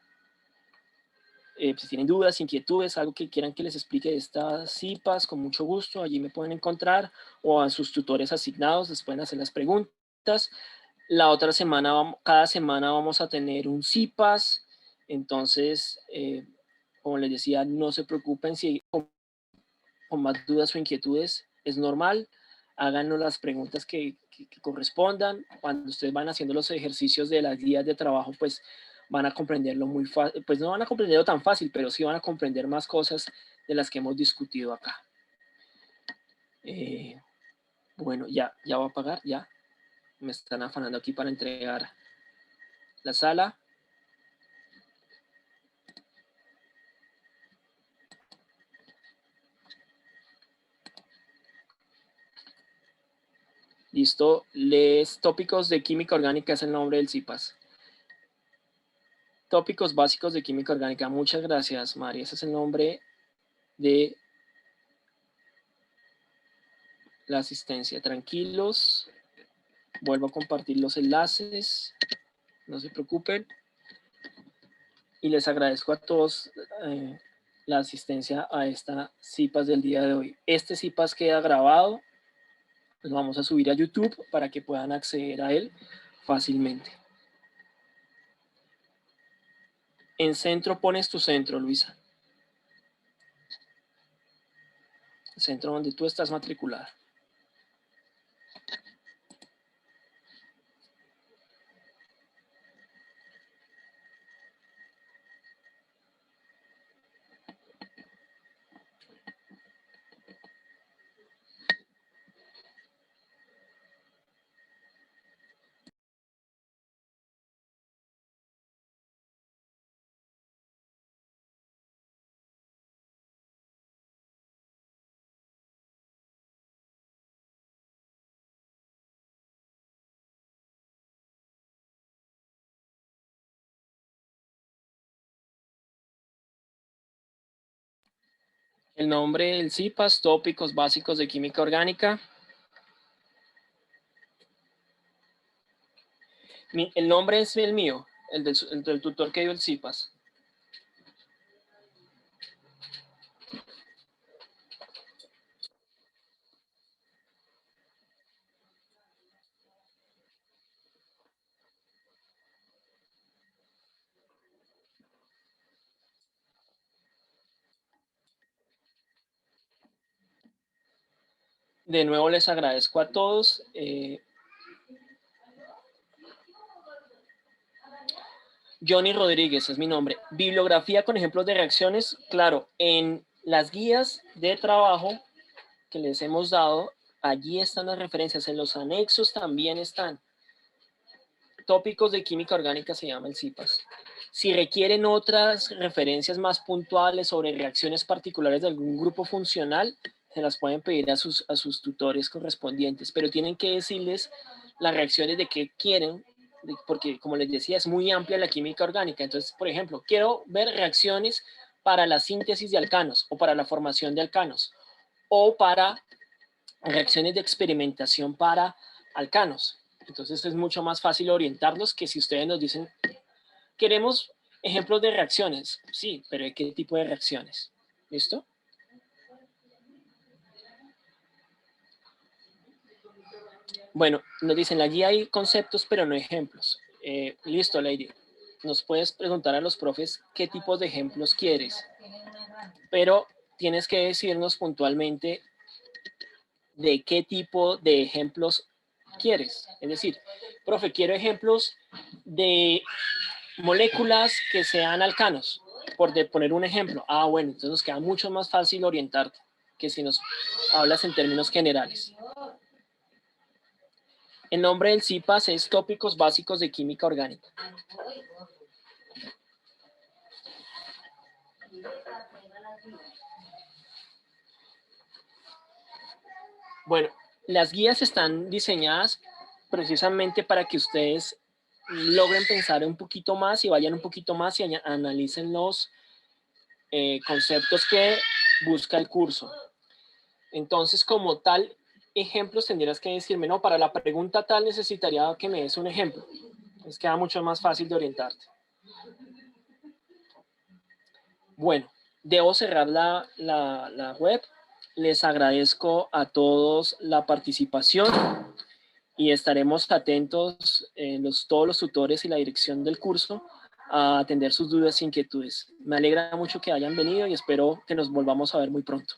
[SPEAKER 1] Si tienen dudas, inquietudes, algo que quieran que les explique de estas CIPAS, con mucho gusto, allí me pueden encontrar, o a sus tutores asignados les pueden hacer las preguntas. La otra semana, cada semana vamos a tener un CIPAS, entonces, como les decía, no se preocupen si con más dudas o inquietudes, es normal, háganos las preguntas que correspondan. Cuando ustedes van haciendo los ejercicios de las guías de trabajo, pues van a comprenderlo muy fácil, pues no van a comprenderlo tan fácil, pero sí van a comprender más cosas de las que hemos discutido acá. Bueno, ya va a apagar, ya. Me están afanando aquí para entregar la sala. Listo, les tópicos de química orgánica es el nombre del CIPAS. Tópicos básicos de química orgánica. Muchas gracias, María. Ese es el nombre de la asistencia. Tranquilos. Vuelvo a compartir los enlaces. No se preocupen. Y les agradezco a todos la asistencia a esta CIPAS del día de hoy. Este CIPAS queda grabado. Lo vamos a subir a YouTube para que puedan acceder a él fácilmente. En centro pones tu centro, Luisa. El centro donde tú estás matriculada. El nombre del CIPAS, tópicos básicos de química orgánica. El nombre es el mío, el del tutor que dio el CIPAS. De nuevo les agradezco a todos. Johnny Rodríguez es mi nombre. Bibliografía con ejemplos de reacciones. Claro, en las guías de trabajo que les hemos dado, allí están las referencias. En los anexos también están. Tópicos de química orgánica se llama el CIPAS. Si requieren otras referencias más puntuales sobre reacciones particulares de algún grupo funcional, se las pueden pedir a sus tutores correspondientes, pero tienen que decirles las reacciones de qué quieren, porque como les decía, es muy amplia la química orgánica. Entonces, por ejemplo, quiero ver reacciones para la síntesis de alcanos o para la formación de alcanos o para reacciones de experimentación para alcanos. Entonces es mucho más fácil orientarlos que si ustedes nos dicen, queremos ejemplos de reacciones. Sí, pero ¿de qué tipo de reacciones? ¿Listo? Bueno, nos dicen, la guía hay conceptos, pero no ejemplos. Listo, Lady. Nos puedes preguntar a los profes qué tipos de ejemplos quieres. Pero tienes que decirnos puntualmente de qué tipo de ejemplos quieres. Es decir, profe, quiero ejemplos de moléculas que sean alcanos, por poner un ejemplo. Ah, bueno, entonces nos queda mucho más fácil orientarte que si nos hablas en términos generales. El nombre del CIPAS es Tópicos Básicos de Química Orgánica. Bueno, las guías están diseñadas precisamente para que ustedes logren pensar un poquito más y vayan un poquito más y analicen los conceptos que busca el curso. Entonces, como tal, ejemplos tendrías que decirme, no, para la pregunta tal necesitaría que me des un ejemplo. Les queda mucho más fácil de orientarte. Bueno, debo cerrar la web. Les agradezco a todos la participación y estaremos atentos, todos los tutores y la dirección del curso, a atender sus dudas e inquietudes. Me alegra mucho que hayan venido y espero que nos volvamos a ver muy pronto.